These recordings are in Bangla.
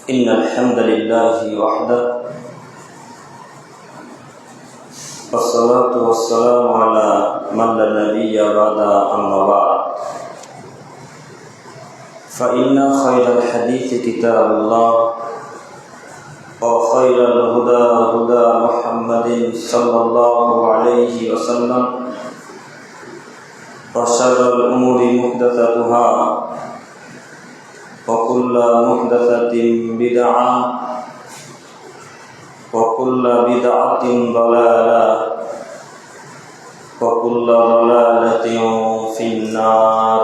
إن الحمد لله وحده والصلاة والسلام على من لا نبي بعد أما بعد فإن خير الحديث كتاب الله وخير الهدى هدى محمد صلى الله عليه وسلم وشر الأمور محدثاتها وكل محدثة بدعة وكل بدعة ضلالة وكل ضلالة في النار.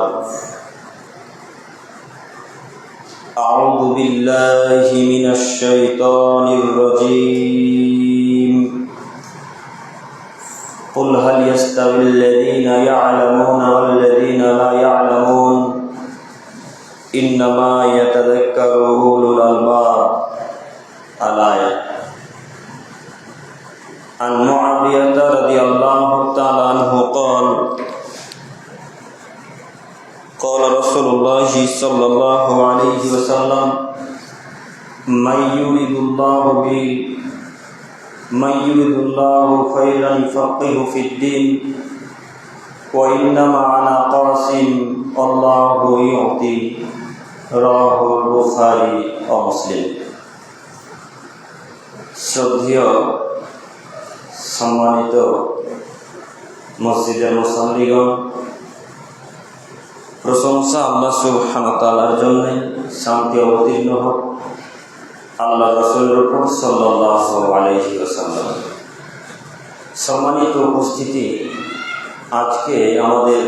أعوذ بالله من الشيطان الرجيم. قل هل يستوي الذين يعلمون والذين لا يعلمون إنما يتذكر أولو الألباب. الآية. عن معاوية رضي الله تعالى عنه قال قال رسول الله صلى الله عليه وسلم من يريد الله خيرا يفقهه في الدين وإنما أنا قاسم الله يعطي. রাহুল বুখারী ও মুসলিম। শ্রদ্ধেয় সম্মানিত মসজিদের মুসল্লিগণ, প্রশংসা আল্লাহ সুবহানাহু ওয়া তাআলার জন্য, শান্তি অবতীর্ণ হোক আল্লাহ রাসূলের উপর সাল্লাল্লাহু আলাইহি ওয়াসাল্লাম। সম্মানিত উপস্থিতি, আজকে আমাদের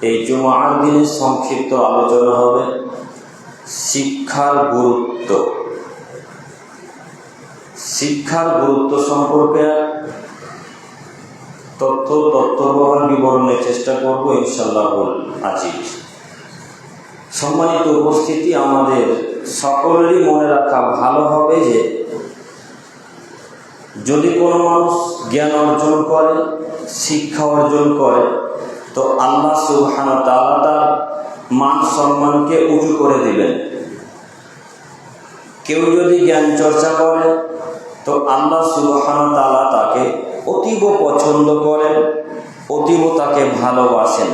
এই জুমার দিনে সংক্ষিপ্ত আলোচনা হবে শিক্ষার গুরুত্ব। শিক্ষার গুরুত্ব সম্পর্কে তত্ত্ববহুল বিবরণের চেষ্টা করব ইনশাআল্লাহ আজিজ। সম্মানিত উপস্থিতি, আমাদের সকলেরই মনে রাখা ভালো হবে যে যদি কোনো মানুষ জ্ঞান অর্জন করে, শিক্ষা অর্জন করে, তো আল্লাহ সুবহানাহু ওয়া তাআলা তার মান সম্মানকে উঁচু করে দিবেন। কেউ যদি জ্ঞান চর্চা করে তো আল্লাহ সুবহানাহু ওয়া তাআলা তাকে অতীব পছন্দ করেন, অতীব তাকে ভালোবাসেন।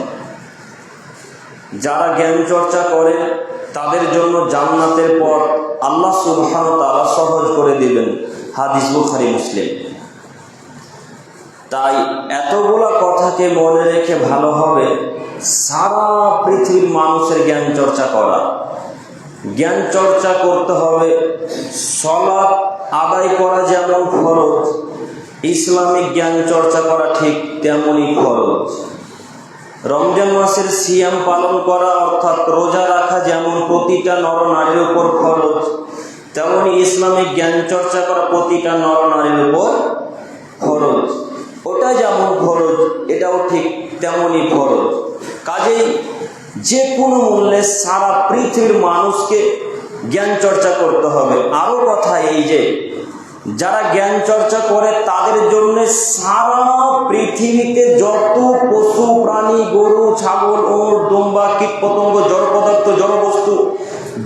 যারা জ্ঞান চর্চা করে তাদের জন্য জান্নাতের পথ আল্লাহ সুবহানাহু ওয়া তাআলা সহজ করে দিবেন। হাদিস বুখারী মুসলিম। তাই এতগুলা কথাকে মনে রেখে ভালো হবে সারা পৃথিবীর মানুষের জ্ঞান চর্চা করা। জ্ঞান চর্চা করতে হবে। সালাত আদায় করা যেমন ফরজ, ইসলামিক জ্ঞান চর্চা করা ঠিক তেমনই ফরজ। রমজান মাসের সিয়াম পালন করা অর্থাৎ রোজা রাখা যেমন প্রতিটা নরনারীর উপর ফরজ, তেমনি ইসলামিক জ্ঞান চর্চা করা প্রতিটা নরনারীর উপর ফরজ। ওটা যেমন ফরজ, এটাও ঠিক তেমনই ফরজ। কাজেই যে কোনো মূল্যে সারা পৃথিবীর মানুষকে জ্ঞান চর্চা করতে হবে। আরও কথা এই যে যারা জ্ঞান চর্চা করে তাদের জন্য সারা পৃথিবীতে যত পশু প্রাণী, গরু, ছাগল, উট, দুম্বা, কীট পতঙ্গ, জড় পদার্থ, জড় বস্তু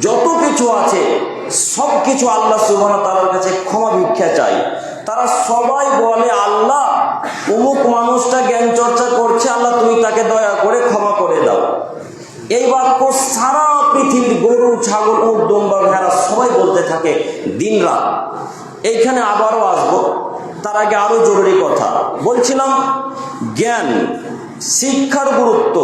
যত কিছু আছে সব কিছু আল্লাহ সুবহানাহু ওয়া তাআলার কাছে ক্ষমা ভিক্ষা চাই। তারা সবাই বলে, আল্লাহ অমুক মানুষটা জ্ঞান চর্চা করছে, আল্লাহ তুমি তাকে দয়া করে ক্ষমা করে দাও। এই বাক্য সারা পৃথিবীর গরু, ছাগল, উট, দুম্বা, ভেড়া সবাই বলতে থাকে দিন রাত। এইখানে আবারও আসবো, তার আগে আরো জরুরি কথা বলছিলাম। জ্ঞান, শিক্ষার গুরুত্ব,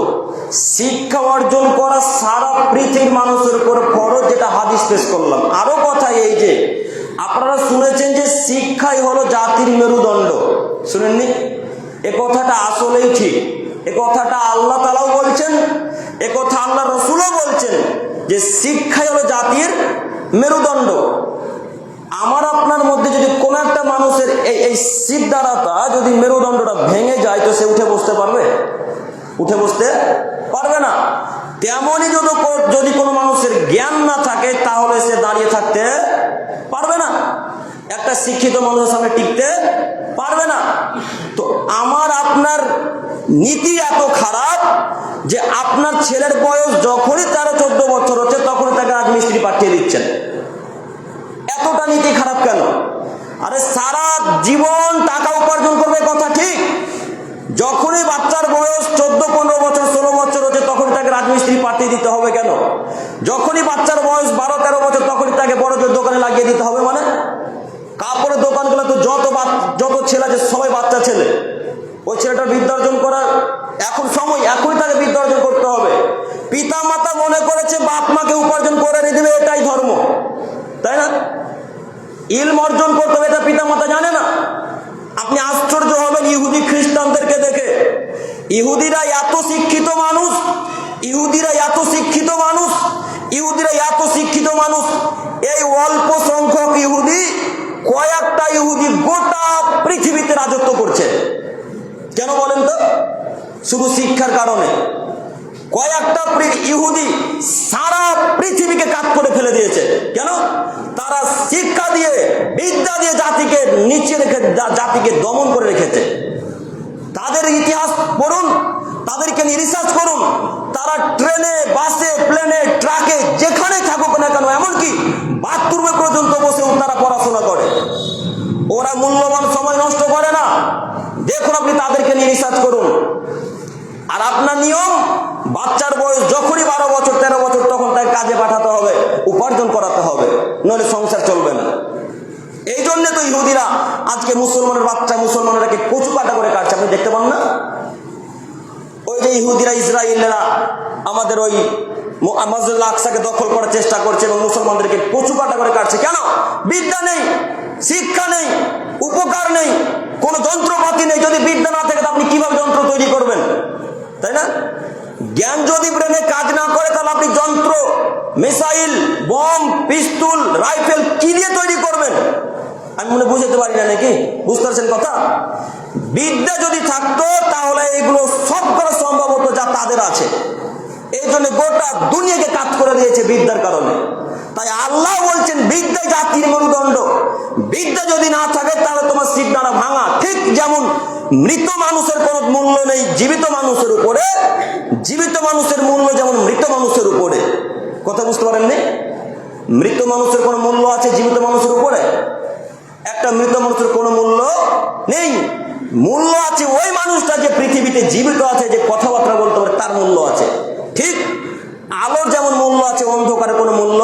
শিক্ষা অর্জন করা সারা পৃথিবীর মানুষের উপর ফরজ, যেটা হাদিস পেশ করলাম। আরো কথা এই যে আপনারা শুনেছেন যে শিক্ষাই হলো জাতির মেরুদণ্ড, শুনেননি? এ কথাটা আসলেই ঠিক। এ কথাটা আল্লাহ তাআলাও বলছেন, এ কথা আল্লাহ রাসূলও বলছেন যে শিক্ষাই হলো জাতির মেরুদণ্ড। আমার আপনার মধ্যে যদি কোন একটা মানুষের এই সিদ্ধারাটা যদি মেরুদণ্ডটা ভেঙে যায় তো সে উঠে বসতে পারবে? উঠে বসতে পারবে না। তেমনই যদি কোনো মানুষের জ্ঞান না থাকে তাহলে সে দাঁড়িয়ে থাকতে পারবে না, একটা শিক্ষিত মানুষের সামনে টিকতে পারবে না। তো আমার আপনার নীতি এত খারাপ যে আপনার ছেলের বয়স যখনই 13-14 বছর হচ্ছে তখনই তাকে রাজমিস্ত্রি পাঠিয়ে দিচ্ছেন। এতটা নীতি খারাপ কেন? আরে সারা জীবন টাকা উপার্জন করবে কথা ঠিক, যখনই বাচ্চার বয়স 14-15 বছর 16 বছর হচ্ছে তখনই তাকে রাজমিস্ত্রি পাঠিয়ে দিতে হবে কেন? যখনই বাচ্চার বয়স 12-13 বছর তখনই তাকে বড় জোর দোকানে লাগিয়ে দিতে হবে। মানে কাপড়ের দোকানগুলো তো যত ছেলে আছে সবাই বাচ্চা ছেলে। ওই ছেলেটার বিদ্যা অর্জন করার এখন সময়, এখনই তাকে বিদ্যা অর্জন করতে হবে। পিতা মাতা মনে করেছে বাপ মাকে উপার্জন করে দিবে, এটাই ধর্ম, তাই না? ইলম অর্জন করতে হবে এটা পিতা মাতা জানে না। আপনি আশ্চর্য হবেন ইহুদি খ্রিস্টানদেরকে দেখে। ইহুদিরা এত শিক্ষিত মানুষ, ইহুদিরা এত শিক্ষিত মানুষ, ইহুদিরা এত শিক্ষিত মানুষ, এই অল্প সংখ্যক ইহুদি, কয়েকটা ইহুদি গোটা পৃথিবীতে রাজত্ব করছে। কেন বলেন তো? শুধু শিক্ষার কারণে। কয়েকটা ইহুদি সারা পৃথিবীকে কাজ করে ফেলে দিয়েছে। কেন? তারা শিক্ষা দিয়ে, বিদ্যা দিয়ে জাতিকে নিচে রেখে, জাতিকে দমন করে রেখেছে। তাদের ইতিহাস পড়ুন, তাদেরকে নিয়ে রিসার্চ করুন। তারা ট্রেনে, বাসে, প্লেনে, ট্রাকে যেখানে থাকুক না কেন, এমনকি বাথরুমে পর্যন্ত বসেও তারা পড়াশোনা করে। ওরা মূল্যবান সময় নষ্ট করে না। দেখুন, আপনি তাদেরকে নিয়ে রিসার্চ করুন। আর আপনার নিয়ম, বাচ্চার বয়স যখনই 12 বছর 13 বছর তখন তাকে কাজে পাঠাতে হবে, উপার্জন করাতে হবে, নইলে সংসার চলবে না। এই জন্য তো ইহুদিরা আজকে মুসলমানের বাচ্চা, মুসলমানরাকে কচু কাটা করে কাটছে। আপনি দেখতে পান না? ওই যে ইহুদিরা, ইসরায়েলরা আমাদের ওই মসজিদুল আকসাকে দখল করার চেষ্টা করছে এবং মুসলমানদেরকে কচু কাটা করে কাটছে। কেন? বিদ্যা নেই, শিক্ষা নেই, উপকার নেই, কোনো যন্ত্রপাতি নেই। যদি বিদ্যা না থাকে আপনি কিভাবে যন্ত্র তৈরি করবেন, তাই না? জ্ঞান যদি ব্রেনে কাজ না করে তাহলে আপনি যন্ত্র, মিসাইল, বম, পিস্তল, রাইফেল কি দিয়ে তৈরি করবেন? আমি মনে বুঝতে পারি না, নাকি বুঝতে পারছেন কথা? বিদ্যা যদি থাকতো তাহলে এগুলো সব করা সম্ভব হতো যা তাদের আছে। এই জন্য গোটা দুনিয়াকে কাজ করে দিয়েছে বিদ্যার কারণে। তাই আল্লাহ বলছেন বিদ্যা জাতির মেরুদণ্ড। বিদ্যা যদি না থাকে তাহলে তোমার সিদ্ধারা ভাঙা। ঠিক যেমন মৃত মানুষের কোনো মূল্য নেই জীবিত মানুষের উপরে, জীবিত মানুষের মূল্য যেমন মৃত মানুষের উপরে। কথা বুঝতে পারেননি? মৃত মানুষের কোনো মূল্য আছে জীবিত মানুষের উপরে? একটা মৃত মানুষের কোনো মূল্য নেই। মূল্য আছে ওই মানুষটা যে পৃথিবীতে জীবিত আছে, যে কথাবার্তা বলতে পারে, তার মূল্য আছে। ঠিক আলোর যেমন মূল্য আছে, অন্ধকারের কোনো মূল্য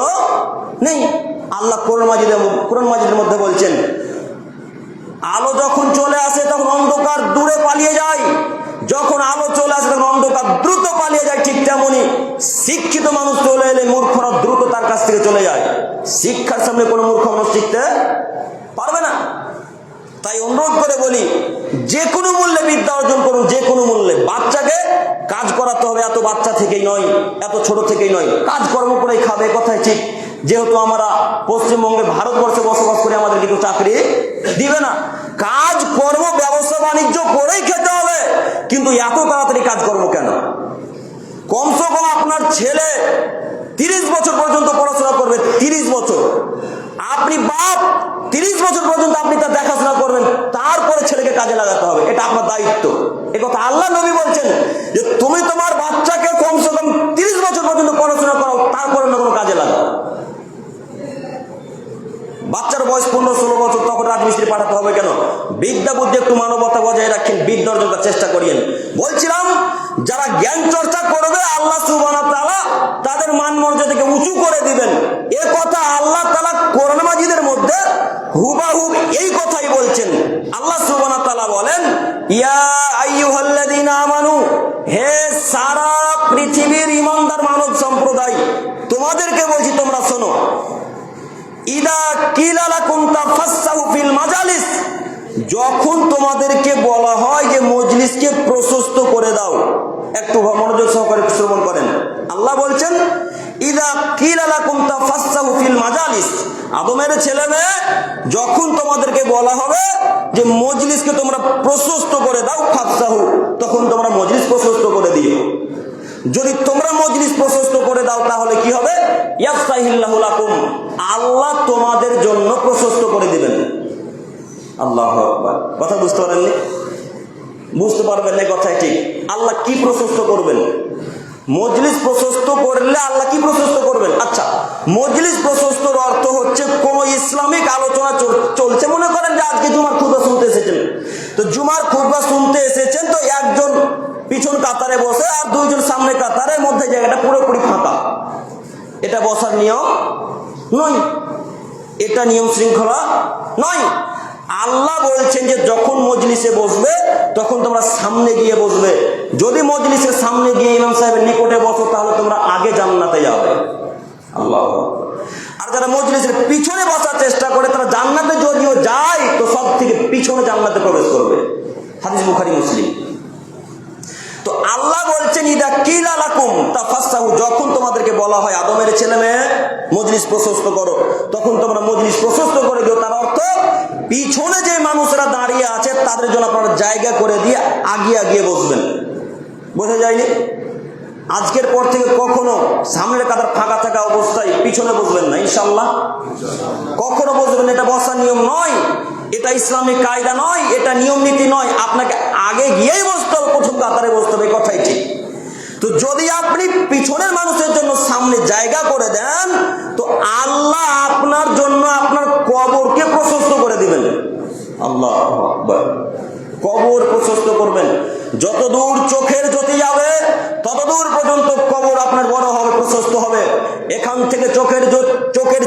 নেই। আল্লাহ কোরআন মাজিদের মধ্যে বলছেন, আলো যখন চলে আসে তখন অন্ধকার দূরে পালিয়ে যায়, যখন আলো চলে আসে তখন অন্ধকার দ্রুত পালিয়ে যায়। ঠিক তেমনই শিক্ষিত মানুষ চলে এলে মূর্খরা দ্রুত তার কাছ থেকে চলে যায়। শিক্ষার সামনে কোনো মূর্খ মানুষ শিখতে পারবে না। তাই অনুরোধ করে বলি, যে কোনো মূল্যে বিদ্যা অর্জন করুন, যে কোনো মূল্যে। বাচ্চাকে কাজ করাতে হবে, এত বাচ্চা থেকেই নয়, এত ছোট থেকেই নয়। কাজ কর্ম করেই খাবে, কথাই ঠিক। যেহেতু আমরা পশ্চিমবঙ্গে, ভারতবর্ষে বসবাস করে, আমাদের কিন্তু চাকরি দিবে না। কাজ কর্ম, ব্যবসা বাণিজ্য করেই খেতে হবে। কিন্তু এত তাড়াতাড়ি কাজকর্ম কেন? কমসে কম আপনার ছেলে 30 বছর পর্যন্ত পড়াশোনা করবে। 30 বছর আপনি বাপ, 30 বছর পর্যন্ত আপনি তার দেখাশোনা করবেন, তারপরে ছেলেকে কাজে লাগাতে হবে। এটা আপনার দায়িত্ব। এ কথা আল্লাহ নবী বলছেন যে তুমি তোমার বাচ্চাকে কমসে কম 30 বছর পর্যন্ত পড়াশোনা করো, তারপরে না কোনো কাজে লাগাও। বাচ্চার বয়স 15-16 বছর তখন রাজমিস্ত্রি পাঠাতে হবে কেন? বিদ্যা বুদ্ধি একটু মানবতা বজায় রাখেন, বিদ্যা অর্জন করার চেষ্টা করিয়েন। বলছিলাম, যারা জ্ঞান চর্চা করবে আল্লাহ সুবহানাহু ওয়া তাআলা তাদের মান মর্যাদাকে উঁচু করে দিবেন। এ কথা আল্লাহ তাআলা কোরআন মাজিদের মধ্যে হুবাহুব এই কথাই বলছেন। আল্লাহ সুবহানাহু ওয়া তাআলা বলেন, ইয়া আইয়ুহাল্লাযীনা আমানু, হে সারা পৃথিবীর ঈমানদার মানব সম্প্রদায়, তোমাদেরকে বলছি তোমরা শোনো। ইদা কিলা লাকুম তাফাসসাহু ফিল মাজালিস, যখন তোমাদেরকে বলা হয় যে মজলিসকে প্রশস্ত করে দাও, একটু মনোযোগ সহকারে শ্রবণ করেন। আল্লাহ বলছেন, ইদা কিলা লাকুম তাফাসসাহু ফিল মাজালিস, আদমের ছেলে মেয়ে, যখন তোমাদেরকে বলা হবে যে মজলিসকে তোমরা প্রশস্ত করে দাও, ফাফসাহু, তখন তোমরা মজলিস প্রশস্ত করে দিও। যদি তোমরা মজলিস প্রশস্ত করে দাও তাহলে কি হবে? ইয়াফসাহিল্লাহু লাকুম, আল্লাহ তোমাদের জন্য প্রশস্ত করে দিবেন। আল্লাহু আকবার। কথা বুঝতে পারেননি? বুঝতে পারবেন না, কথাই ঠিক। আল্লাহ কি প্রশস্ত করবেন? মজলিস প্রশস্ত করলে আল্লাহ কি প্রশস্ত করবেন? আচ্ছা, মজলিস প্রশস্তর অর্থ হচ্ছে কোন ইসলামিক আলোচনা চলছে, মনে করেন যে আজকে জুমার খুতবা শুনতে এসেছেন, তো জুমার খুতবা শুনতে এসেছেন, তো একজন পিছন কাতারে বসে আর দুইজন সামনে কাতারের মধ্যে জায়গাটা পুরোপুরি ফাঁকা, এটা বসার নিয়ম নয়, এটা নিয়ম শৃঙ্খলা নয়। আল্লাহ বলছেন যে যখন মজলিসে বসবে তখন তোমরা সামনে গিয়ে বসবে। যদি মজলিসের সামনে গিয়ে ইমাম সাহেবের নিকটে বসো তাহলে তোমরা আগে জান্নাতে যাবে। আল্লাহ। আর যারা মজলিসের পিছনে বসার চেষ্টা করে তারা জান্নাতে যদিও যায় তো সব থেকে পিছনে জান্নাতে প্রবেশ করবে। হাদিস বুখারী মুসলিম। তো আল্লাহ বলছেন ইদা কিলা লাকুম তাফাসসাহু, যখন তোমাদেরকে বলা হয় আদমের ছেলে মেয়ে মজলিস প্রশস্ত করো, তখন তোমরা মজলিস প্রশস্ত করে দিও। তার অর্থ পিছনে যে মানুষরা দাঁড়িয়ে আছে তাদের জন্য আপনারা জায়গা করে দিয়ে আগিয়ে আগিয়ে বসবেন। বোঝা যায়নি? আজকের পর থেকে কখনো সামনের কাতার ফাঁকা থাকা অবস্থায় পিছনে বসবেন না, ইনশাআল্লাহ। কখনো বসবেন, এটা বসার নিয়ম নয়, এটা ইসলামিক কায়দা নয়, এটা নিয়ম নীতি নয়। আপনাকে আগে গিয়েই বসতে হবে, প্রথম কাতারে বসতে হবে, কথাই ঠিক। তো যদি আপনি পিছনের মানুষের জন্য সামনে জায়গা করে দেন তো আল্লাহ আপনার জন্য আপনার কবরকে প্রশস্ত করে দিবেন। আল্লাহু আকবার। কবর প্রশস্ত করবেন, যত দূর চোখের জ্যোতি যাবে তত দূর পর্যন্ত কবর আপনার বড় হবে, প্রশস্ত হবে। এখান থেকে চোখের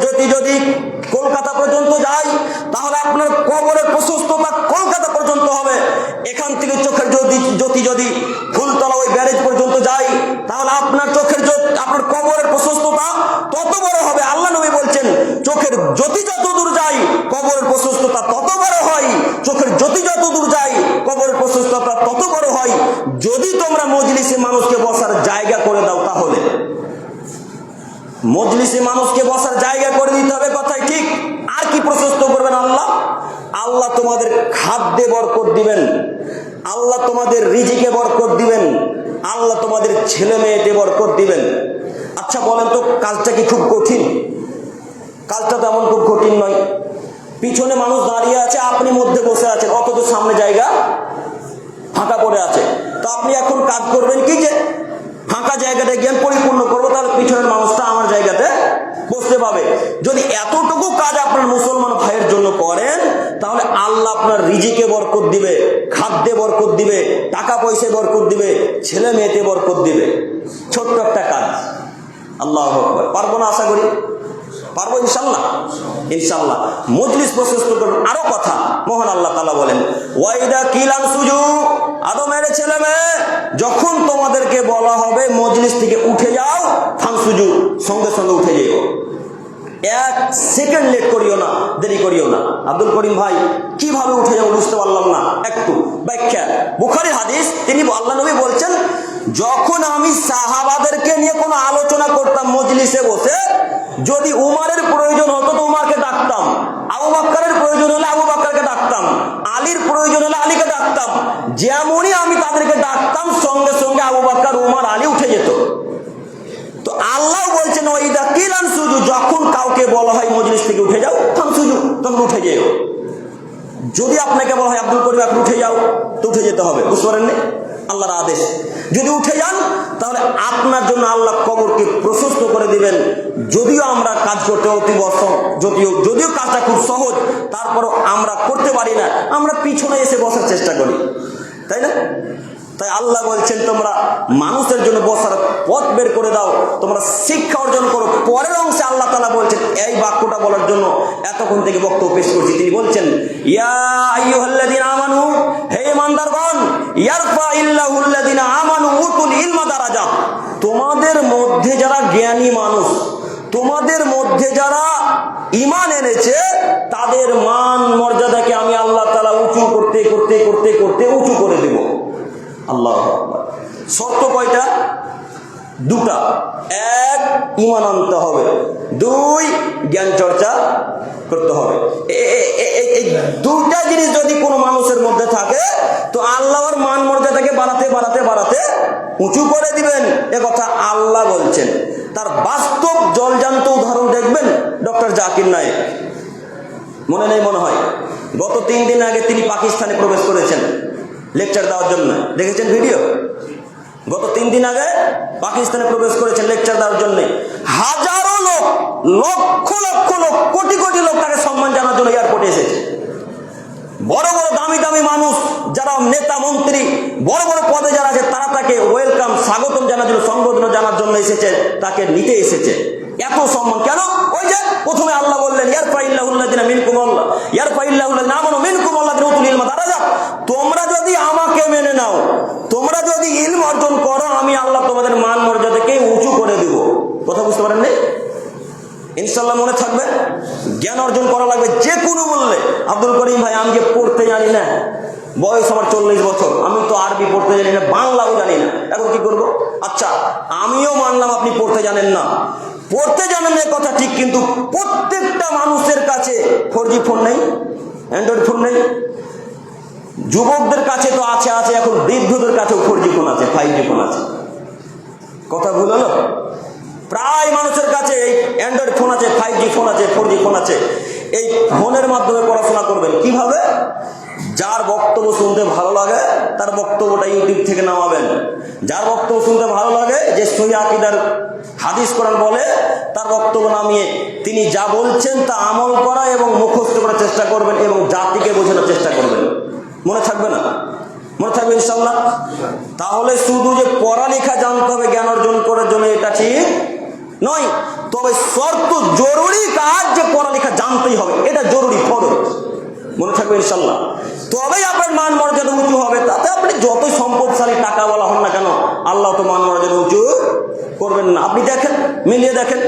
জ্যোতি যদি কলকাতা পর্যন্ত যায় তাহলে আপনার কবরের প্রশস্ততা কলকাতা পর্যন্ত হবে। এখান থেকে চোখের জ্যোতি যদি ফুলতলা ওই ব্যারেজ পর্যন্ত যায় তাহলে আপনার আপনার কবরের প্রশস্ততা তত বড় হবে। আল্লাহ নবী বলছেন চোখের জ্যোতি যত দূর যায় কবরের প্রশস্ততা তত বড় হয়, চোখের জ্যোতি যত দূর যায় কবরের প্রশস্ততা তত বড় হয়। যদি তোমরা মজলিসে মানুষকে বসার জায়গা করে দাও তাহলে মজলিসে মানুষকে বসার জায়গা করে দিতে হবে, কথাই ঠিক। আর কি প্রশস্ত করবেন আল্লাহ? আল্লাহ তোমাদের খাদ্যে বরকত দিবেন, আল্লাহ তোমাদের রিজিকে বরকত দিবেন, আল্লাহ তোমাদের ছেলে মেয়েতে বরকত দিবেন। আচ্ছা বলেন তো কাজটা কি খুব কঠিন? কাজটা তো এমন খুব কঠিন নয়। পিছনে মানুষ দাঁড়িয়ে আছে, আপনি মধ্যে বসে আছেন, অথচ সামনে জায়গা ফাঁকা পড়ে আছে। তো আপনি এখন কাজ করবেন কি যে ফাঁকা জায়গাটা জ্ঞান পরিপূর্ণ করবো, তাহলে পিছনের মানুষটা আমার জায়গাতে বসতে পাবে। যদি এতটুকু কাজ আপনার মুসলমান ভাইয়ের জন্য করেন তাহলে আল্লাহ আপনার রিজিকে বরকত দিবে, খাদ্যে বরকত দিবে, টাকা পয়সায় বরকত দিবে, ছেলে মেয়েতে বরকত দিবে। ছোট্ট একটা কাজ। আল্লাহু আকবার। পারবো না? আশা করি পারবো ইনশাআল্লাহ। ইনশাআল্লাহ মজলিস প্রশস্ত করুন। আরো কথা মহান আল্লাহ তাআলা বলেন ওয়াইদা কিলাম সুজু, আদমের ছেলে মেয়ে যখন তোমাদেরকে বলা হবে মজলিস থেকে উঠে যাও, ফানসুজু, সঙ্গে সঙ্গে উঠে যেও, এক সেকেন্ড লেট করিও না, দেরি করিও না। আব্দুল করিম ভাই কিভাবে উঠে যাও বুঝতে পারলাম না, একটু ব্যাখ্যা। বুখারীর হাদিস, তিনি আল্লাহ নবী বলছেন যখন আমি সাহাবাদেরকে নিয়ে কোনো আলোচনা করতাম মজলিসে বসে, যদি উমারের প্রয়োজন হতো তো উমারকে ডাকতাম, আবু বকরের প্রয়োজন হলে আবু বকরকে ডাকতাম, আলীর প্রয়োজন হলে আলীকে ডাকতাম। যেমনই আমি তাদেরকে ডাকতাম সঙ্গে সঙ্গে আবু বকর, উমার, আলী উঠে যেত। তো আল্লাহ বলছেন ওইদা কিলান সুজু, যখন কাউকে বলা হয় মজলিস থেকে উঠে যাও, তখন সুজু, তখন উঠে যেও। যদি আপনাকে বলা হয় আব্দুল করিম আপনি উঠে যাও, তো উঠে যেতে হবে। বুঝতে পারেননি? আল্লাহর আদেশ। যদি উঠে যান তাহলে আপনার জন্য আল্লাহ কবরকে প্রশস্ত করে দিবেন। যদিও আমরা কাজ করতে অতি বর্ষম, যদিও কাজটা খুব সহজ, তারপরও আমরা করতে পারি না, আমরা পিছনে এসে বসার চেষ্টা করি, তাই না? তাই আল্লাহ বলছেন তোমরা মানুষের জন্য বসার পথ বের করে দাও, তোমরা শিক্ষা অর্জন করো। পরের অংশে আল্লাহ তাআলা বলছেন, এই বাক্যটা বলার জন্য এতক্ষণ থেকে বক্তব্য পেশ করছি, তিনি বলছেন ইয়া আইয়ুহাল্লাযীনা আমানু, হে ঈমানদারগণ, ইয়ারফাইল্লাহুল্লাযীনা আমানু উতুল ইলমা দারাজাত, তোমাদের মধ্যে যারা জ্ঞানী মানুষ, তোমাদের মধ্যে যারা ঈমান এনেছে তাদের মান মর্যাদাকে আমি আল্লাহ তাআলা উঁচু করতে করতে করতে করতে উঁচু করে দেব। আল্লাহু আকবার। শর্ত কয়টা? দুটা। এক, ঈমান আনতে হবে, দুই, জ্ঞান চর্চা করতে হবে। এই দুটা জিনিস যদি কোনো মানুষের মধ্যে থাকে তো আল্লাহর মান মর্যাদাকে বাড়াতে বাড়াতে বাড়াতে উঁচু করে দিবেন, এ কথা আল্লাহ বলছেন। তার বাস্তব জলজান্ত উদাহরণ দেখবেন ডক্টর জাকির নায়েক, মনে নেই মনে হয়, গত 3 দিন আগে তিনি পাকিস্তানে প্রবেশ করেছেন। লেকচার দেওয়ার জন্য। দেখেছেন ভিডিও? গত 3 দিন আগে পাকিস্তানে প্রবেশ করেছেন লেকচার দেওয়ার জন্য। হাজারো লোক, লক্ষ লক্ষ লোক, কোটি কোটি লোক তাকে সম্মান জানার জন্য এয়ারপোর্টে এসেছে। বড় বড় দামি দামি মানুষ, যারা নেতা মন্ত্রী, বড় বড় পদে যারা আছে, তারা তাকে ওয়েলকাম, স্বাগতম জানার জন্য, সম্বোধনা জানার জন্য এসেছে, তাকে নিতে এসেছে। এত সম্মান কেন? ওই যে প্রথমে আল্লাহ বললেন, ইয়ারফাইল্লাহুল্লাযিনা মিনকুমুল্লাহ ইয়ারফাইল্লাহুল্লাযিনা আমানু মিনকুমুল্লাযিনা উতুল ইলমা দারাজাত। তোমরা যদি আমাকে মেনে নাও, তোমরা যদি ইলম অর্জন করো, আমি আল্লাহ তোমাদের মান মর্যাদাকে উঁচু করে দেব। কথা বুঝতে পারেন না? ইনশাল্লাহ মনে থাকবে। জ্ঞান অর্জন করা লাগবে যে কোনো মূল্যে। আব্দুল করিম ভাই, আমি যে পড়তে জানি না, বয়স আমার 40 বছর, আমি তো আরবি পড়তে জানি না, বাংলাও জানি না, এখন কি করব? আচ্ছা, আমিও মানলাম আপনি পড়তে জানেন না, পড়তে জানেন না কথা ঠিক, কিন্তু প্রত্যেকটা মানুষের কাছে 4G ফোন নেই, অ্যান্ড্রয়েড ফোন নেই। যুবকদের কাছে তো আছে, এখন বৃদ্ধদের কাছেও 4G ফোন আছে, 5G ফোন আছে। কথা ভুল হলো? প্রায় মানুষের কাছে এই অ্যান্ড্রয়েড ফোন আছে, 5G ফোন আছে, 4G ফোন আছে। এই ফোনের মাধ্যমে পড়াশোনা করবেন কিভাবে? যার বক্তব্য শুনতে ভালো লাগে তার বক্তব্যটা ইউটিউব থেকে নামাবেন। যার বক্তব্য শুনতে ভালো লাগে, যে সহিহ আকীদার হাদিস কোরআন বলে, তার বক্তব্য নামিয়ে তিনি যা বলছেন তা আমল করা এবং মুখস্থ করার চেষ্টা করবেন এবং জাতিকে বোঝানোর চেষ্টা করবেন। মনে থাকবে না? মনে থাকবে ইনশাল্লাহ। তাহলে শুধু যে পড়ালেখা জানতে হবে জ্ঞান অর্জন করার জন্য, এটা ঠিক নয়। তবে শর্ত, জরুরি কাজ যে পড়ালেখা জানতেই হবে, এটা জরুরি ফরজ। মনে থাকবে ইনশাল্লাহ। তবেই আপনার মান মর্যাদা উঁচু হবে। তাতে আপনি যতই সম্পদশালী টাকাওয়ালা হন না কেন, আল্লাহ তো মান মর্যাদা উঁচু করবেন না। আপনি দেখেন, মিলিয়ে দেখেন,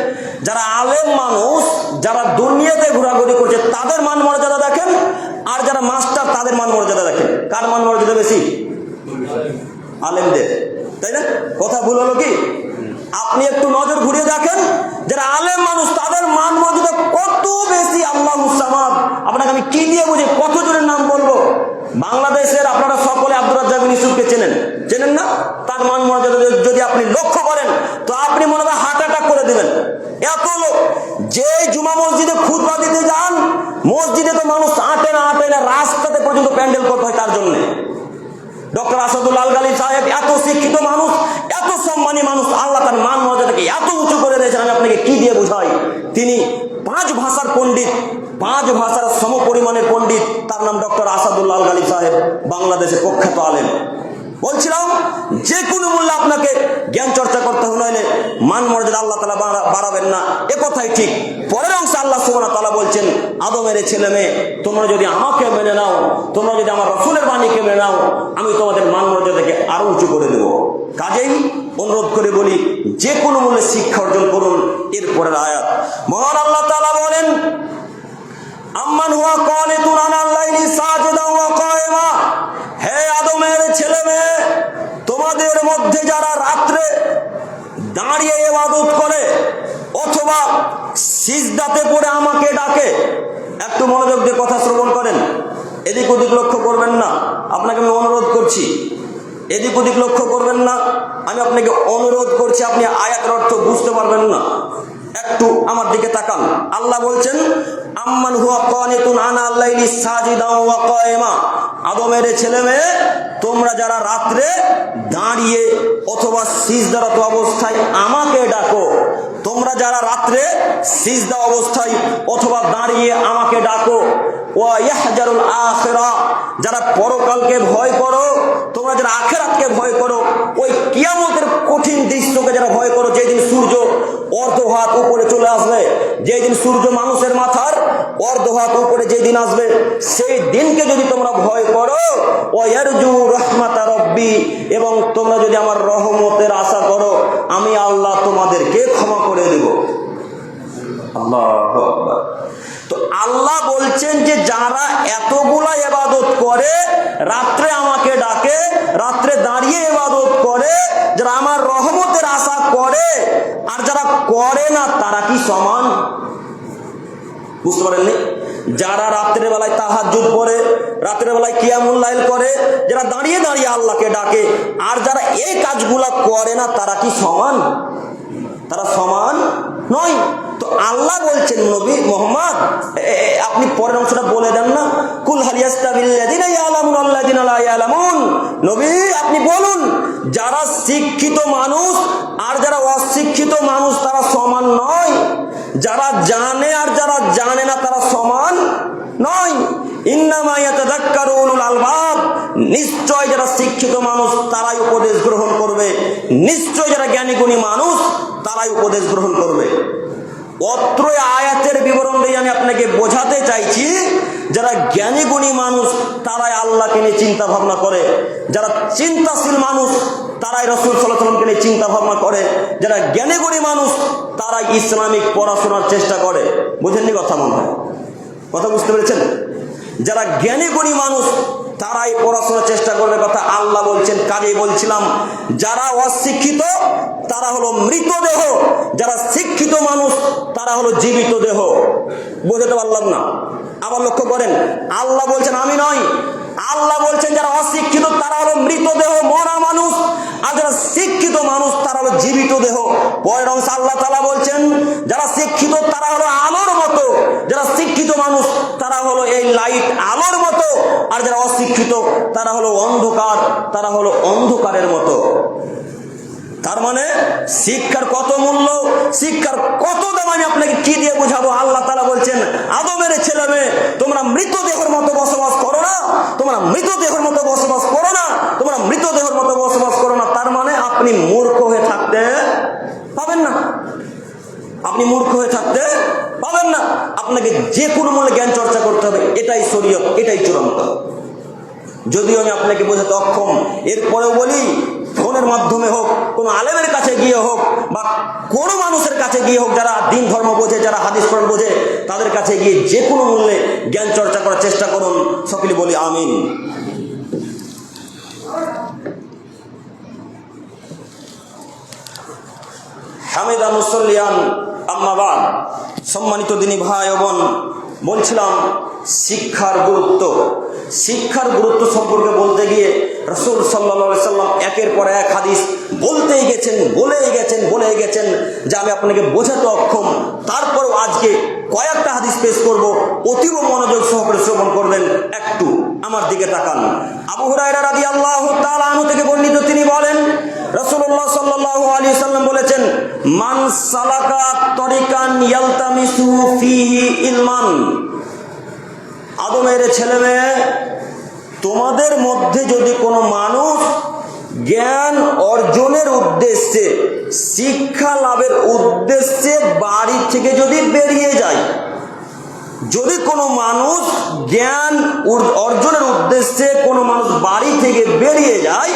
যারা আলেম মানুষ, যারা দুনিয়াতে ঘোরাঘুরি করছে, তাদের মান মর্যাদা দেখেন, আর যারা মাস্টার, তাদের মান মর্যাদা দেখেন। কার মান মর্যাদা বেশি? আলেমদের, তাই না? কথা ভুল হলো কি? আপনি একটু নজর ঘুরিয়ে দেখেন, যারা আলেম মানুষ, তাদের মান মর্যাদা কত বেশি। আল্লাহুস সামাদ, আপনাকে আমি কি দিয়ে বুঝি, কত জনের নাম বলবো? বাংলাদেশের আপনারা সকলে আব্দুর রাজ্জাক বিন ইউসুফকে চেনেন না? তার মান মর্যাদা যদি আপনি লক্ষ্য করেন, তো আপনি মনে হয় হার্ট অ্যাটাক করে দিবেন। এত লোক, যে জুমা মসজিদে খুতবা দিতে যান, মসজিদে তো মানুষ আটে না, রাস্তাতে পর্যন্ত প্যান্ডেল করতে হয় তার জন্য। ডক্টর আসাদুল্লাহ আল গালিব সাহেব এত শিক্ষিত মানুষ, এত সম্মানী মানুষ, আল্লাহ তার মান মর্যাদাকে এত উঁচু করে দিয়েছেন, আমি আপনাকে কি দিয়ে বুঝাই। তিনি 5 ভাষার পণ্ডিত, 5 ভাষার সমপরিমাণের পণ্ডিত। তার নাম ডক্টর আসাদুল্লাহ আল গালিব সাহেব, বাংলাদেশের প্রখ্যাত আলেম। বলছিলাম, যে কোনো মূল্যে আপনাকে জ্ঞান চর্চা করতে হবে, নইলে মান মর্যাদা আল্লাহ তাআলা বাড়াবেন না। এ কথাই ঠিক। পরের অংশে আল্লাহ সুবহানাহু ওয়া তাআলা বলছেন, আদমের ছেলে মেয়ে, তোমরা যদি আমাকে মেনে নাও, তোমরা যদি আমার রাসূলের বাণীকে মেনে নাও, আমি তোমাদের মান মর্যাদাকে আরো উঁচু করে দেব। কাজেই অনুরোধ করে বলি, যে কোনো মূল্যে শিক্ষা অর্জন করুন। এরপরের আয়াত, মহান আল্লাহ তাআলা বলেন, আম্মান হুয়া কানিতুন আনাল লাইলি সাজিদান ওয়া কায়িমা। হে আদমের ছেলে মেয়ে, তোমাদের মধ্যে যারা রাত্রে দাঁড়িয়ে ইবাদত করে অথবা সিজদাতে পড়ে আমাকে ডাকে, একটু মনোযোগ দিয়ে কথা শ্রবণ করেন, এদিক ওদিক লক্ষ্য করবেন না, আপনাকে আমি অনুরোধ করছি। এদিক ওদিক লক্ষ্য করবেন না, আমি আপনাকে অনুরোধ করছি। আপনি আয়াতের অর্থ বুঝতে পারবেন না, একটু আমার দিকে তাকান। আল্লাহ বলছেন, আম্মান হুয়া কানিতুন আনাল লাইলি সাজিদান ওয়া কায়িমা। আদমের ছেলে মেয়ে, তোমরা যারা রাত্রে দাঁড়িয়ে অথবা সিজদারত অবস্থায় আমাকে ডাকো, তোমরা যারা রাত্রে সিজদা অবস্থায় অথবা দাঁড়িয়ে আমাকে ডাকো, ওয়া ইয়াহজারুল আখিরা, যারা পরকালকে ভয় করো, তোমরা যারা আখিরাতকে ভয় করো, ওই কিয়ামতের কঠিন দৃশ্যকে যারা ভয় করো, যেদিন সূর্য অর্ধ হাত উপরে চলে আসবে, যেদিন সূর্য মানুষের মাথার অর্ধ হাত উপরে যেদিন আসবে, সেই দিনকে যদি তোমরা ভয় করো, ওয়া ইয়ারজু রাহমাতা রাব্বি, এবং তোমরা যদি আমার রহমতের আশা করো, আমি আল্লাহ তোমাদেরকে ক্ষমা করে দেব। আল্লাহু আকবার। তো আল্লাহ বলছেন যে যারা এতগুলা ইবাদত করে, রাত্রে আমাকে ডাকে, রাত্রে দাঁড়িয়ে ইবাদত করে, যারা আমার রহমতের আশা করে, আর যারা করে না, তারা কি সমান? বুঝতে পারেননি? যারা রাত্রের বেলায় তাহাজ্জুদ পড়ে, রাত্রের বেলায় কিয়ামুল লাইল করে, যারা দাঁড়িয়ে দাঁড়িয়ে আল্লাহকে ডাকে, আর যারা এই কাজগুলা করে না, তারা কি সমান? তারা সমান নয়। তো আল্লাহ বলছেন নবী মোহাম্মদ, আপনি পরের অংশটা বলে দেন না, কুল হাল ইয়াস্তাবিল্লাযিনা ইয়ালামুন আল্লাযিনা লা ইয়ালামুন। নবী আপনি বলুন, যারা শিক্ষিত মানুষ আর যারা অশিক্ষিত মানুষ তারা সমান নয়, যারা জানে আর যারা জানে না তারা সমান নয়। ইন্নামা ইয়াতাযাক্কারু উলুল আলবাব, নিশ্চয় যারা শিক্ষিত মানুষ তারাই উপদেশ গ্রহণ করবে, নিশ্চয় যারা জ্ঞানী গুণী মানুষ তারাই উপদেশ গ্রহণ করবে। অত্র আয়াতের বিবরণ দিয়ে আমি আপনাকে বোঝাতে চাইছি, যারা জ্ঞানী গুণী মানুষ তারাই আল্লাহকে নিয়ে চিন্তা ভাবনা করে, যারা চিন্তাশীল মানুষ তারাই রাসূল সাল্লাল্লাহু আলাইহি ওয়াসাল্লামকে নিয়ে চিন্তা ভাবনা করে, যারা জ্ঞানী গুণী মানুষ তারাই ইসলামিক পড়াশোনার চেষ্টা করে। বুঝেননি কথা? মনে হয় কথা বুঝতে পেরেছেন? যারা জ্ঞানী গুণী মানুষ তারাই পড়াশোনার চেষ্টা করবে, কথা আল্লাহ বলছেন। কাজেই বলছিলাম, যারা অশিক্ষিত তারা হলো মৃতদেহ, যারা শিক্ষিত মানুষ তারা হলো জীবিত দেহ। বুঝতে পারলাম না? আবার লক্ষ্য করেন, আল্লাহ বলছেন আমি নয়, আল্লাহ বলছেন যারা অশিক্ষিত তারা হলো মৃতদেহ, মরা মানুষ, আর যারা শিক্ষিত মানুষ তারা হলো জীবিত দেহ। পরের অংশ আল্লাহ তাআলা বলছেন যারা শিক্ষিত তারা হলো আলোর মতো, যারা শিক্ষিত মানুষ তারা হলো এই লাইট আলোর মতো, আর যারা অশিক্ষিত তারা হলো অন্ধকার, তারা হলো অন্ধকারের মতো। তার মানে শিক্ষার কত মূল্য, শিক্ষার কত দাম আমি আপনাকে কি দিয়ে বোঝাবো? আল্লাহ তাআলা বলছেন আদমের ছেলে মেয়ে তোমরা মৃতদেহের মতো বসবাস করো না, তোমরা মৃতদেহের মতো বসবাস করো না, তোমরা মৃতদেহের মতো বসবাস করো না। তার মানে আপনি মূর্খ হয়ে থাকতে পাবেন না, আপনি মূর্খ হয়ে থাকতে পাবেন না। আপনাকে যে কোনো মূল্যে জ্ঞান চর্চা করতে হবে, এটাই শরীয়ত, এটাই চূড়ান্ত। যদিও আমি আপনাকে বোঝাতে অক্ষম, এরপরেও বলি, ফোনের মাধ্যমে হোক, কোনো আলেমের কাছে গিয়ে হোক, বা কোনো মানুষের কাছে গিয়ে হোক, যারা দিন ধর্ম বোঝে, যারা হাদিস কোরআন বোঝে, তাদের কাছে গিয়ে যে কোনো মূল্যে জ্ঞান চর্চা করার চেষ্টা করুন। সকলে বলি আমিন। হামিদা মুসল্লিয়ান আম্মা বাদ। সম্মানিত দিনী ভাই ও বোন, বলছিলাম শিক্ষার গুরুত্ব। শিক্ষার গুরুত্ব সম্পর্কে বলতে গিয়ে রাসূল সাল্লাল্লাহু আলাইহি সাল্লাম একের পর এক হাদিস বলেই গেছেন যা আমি আপনাকে বোঝাতে অক্ষম। তারপরেও আজকে কয়েকটা হাদিস পেশ করব, অতীব মনোযোগ সহকারে শ্রবণ করবেন। একটু আমার দিকে তাকান। আবু হুরায়রা রাদিয়াল্লাহু তাআলা আনহু থেকে বর্ণিত, তিনি বলেন রাসূলুল্লাহ সাল্লাল্লাহু আলাইহি সাল্লাম বলেছেন, মান সালাকা তরিকান ইয়ালতামিসু ফিহি ইলমান। আদমের ছেলে মেয়ে, তোমাদের মধ্যে যদি কোনো মানুষ জ্ঞান অর্জনের উদ্দেশ্যে, শিক্ষা লাভের উদ্দেশ্যে বাড়ি থেকে যদি বেরিয়ে যায়, যদি কোনো মানুষ জ্ঞান অর্জনের উদ্দেশ্যে কোনো মানুষ বাড়ি থেকে বেরিয়ে যায়,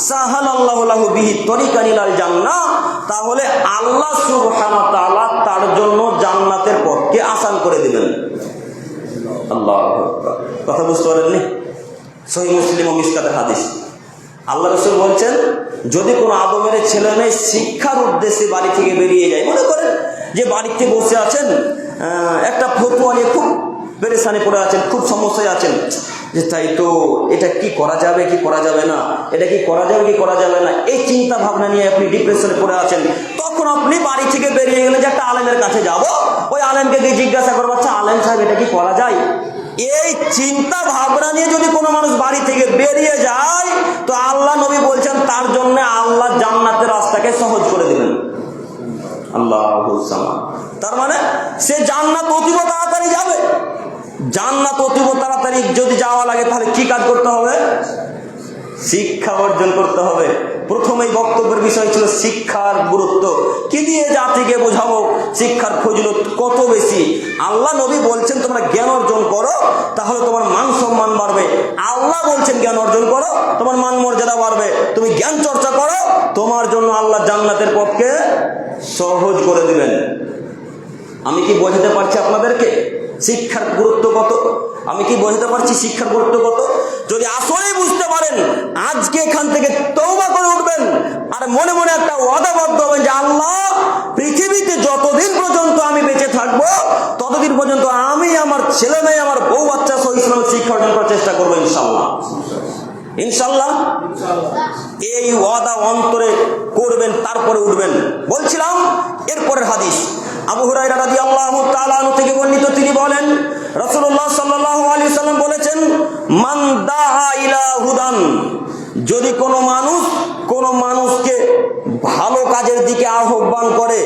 সাহালাল্লাহু লাহু বিহি তরিকান ইলাল জান্নাহ, তাহলে আল্লাহ সুবহানাহু ওয়া তাআলা তার জন্য জান্নাতের পথকে আসান করে দিবেন। আল্লাহু আকবার। কথা বুঝতে পারেননি? সহিহ মুসলিম ও মিশকাতের হাদিস। আল্লাহ রাসূল বলছেন, যদি কোনো আদমের ছেলে মেয়ে শিক্ষার উদ্দেশ্যে বাড়ি থেকে বেরিয়ে যায়, মনে করেন যে বাড়িতে বসে আছেন, একটা ফতোয়া নিয়ে খুব পেরেশানি পড়ে আছেন, খুব সমস্যায় আছেন, যে তাই তো এটা কি করা যাবে কি করা যাবে না, এটা কি করা যাবে কি করা যাবে না, এই চিন্তা ভাবনা নিয়ে আপনি ডিপ্রেশনে পড়ে আছেন। তখন আপনি বাড়ি থেকে বেরিয়ে গেলেন যে একটা আলেমের কাছে যাব, ওই আলেমকে গিয়ে জিজ্ঞাসা করবো, আচ্ছা আলেম সাহেব এটা কি করা যায়। এই চিন্তা ভাবনা নিয়ে যদি কোনো মানুষ বাড়ি থেকে বেরিয়ে যায়, তো আল্লাহ নবী বলছেন তার জন্য আল্লাহ জান্নাতের রাস্তাকে সহজ করে দিবেন। আল্লাহু সামাদ। তার মানে সে জান্নাত অতীব তাড়াতাড়ি যাবে। জান্নাত অতীব তাড়াতাড়ি যদি যাওয়া লাগে, তাহলে কি কাজ করতে হবে? শিক্ষা অর্জন করতে হবে। প্রথমেই বক্তব্যের বিষয় ছিল শিক্ষার গুরুত্ব। কি দিয়ে জাতিকে বোঝাবো শিক্ষার ফজিলত কত বেশি। আল্লাহ নবী বলছেন তোমরা জ্ঞান অর্জন করো, তাহলে তোমার মান সম্মান বাড়বে। আল্লাহ বলছেন জ্ঞান অর্জন করো, তোমার মান মর্যাদা বাড়বে। তুমি জ্ঞান চর্চা করো, তোমার জন্য আল্লাহ জান্নাতের পথকে সহজ করে দিবেন। আমি কি বোঝাতে পারছি আপনাদেরকে শিক্ষার গুরুত্ব কত? আমি কি বোঝাতে পারছি শিক্ষার গুরুত্ব কত? যদি আসলেই বুঝতে পারেন, আজকে এখান থেকে তওবা করে উঠবেন, আর মনে মনে একটা ওয়াদাবদ্ধ হবেন যে আল্লাহ, পৃথিবীতে যতদিন পর্যন্ত আমি বেঁচে থাকবো, ততদিন পর্যন্ত আমি আমার ছেলে মেয়ে, আমার বউ বাচ্চা সহ ইসলামের শিক্ষা অর্জন করার চেষ্টা করবো, ইনশাআল্লাহ। ইনশাআল্লাহ এই ওয়াদা অন্তরে করবেন, তারপরে উঠবেন। বলছিলাম এরপরের হাদিস, আবু আবু হুরায়রা রাদিয়াল্লাহু তাআলা আনহু থেকে বর্ণিত, তিনি বলেন রাসূলুল্লাহ সাল্লাল্লাহু আলাইহি ওয়াসাল্লাম বলেছেন, মান দাআ ইলা হুদান, যদি কোনো মানুষকে ভালো কাজের দিকে আহ্বান করে,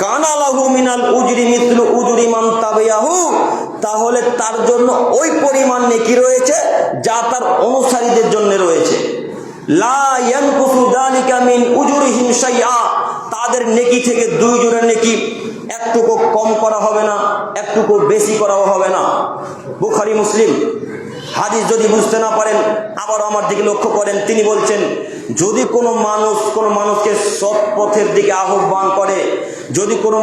কানা লাহু মিনাল উজরি মিসলু উজরি মান তাবিয়াহু, তাহলে তার জন্য ওই পরিমাণ নেকি রয়েছে যা তার অনুসারীদের জন্য রয়েছে। লা ইয়ানকুসু যালিকা মিন উজুরিহিম শাইআ, তাদের নেকি থেকে দুইজনের নেকি একটুকু কম করা হবে না, একটুকু বেশি করাও হবে না। বুখারী মুসলিম। হাদিস যদি বুঝতে না পারেন আবার আমার দিকে লক্ষ্য করেন, তিনি বলছেন যদি কোনো মানুষকে সৎ পথের দিকে আহ্বান করে, যদি কোনো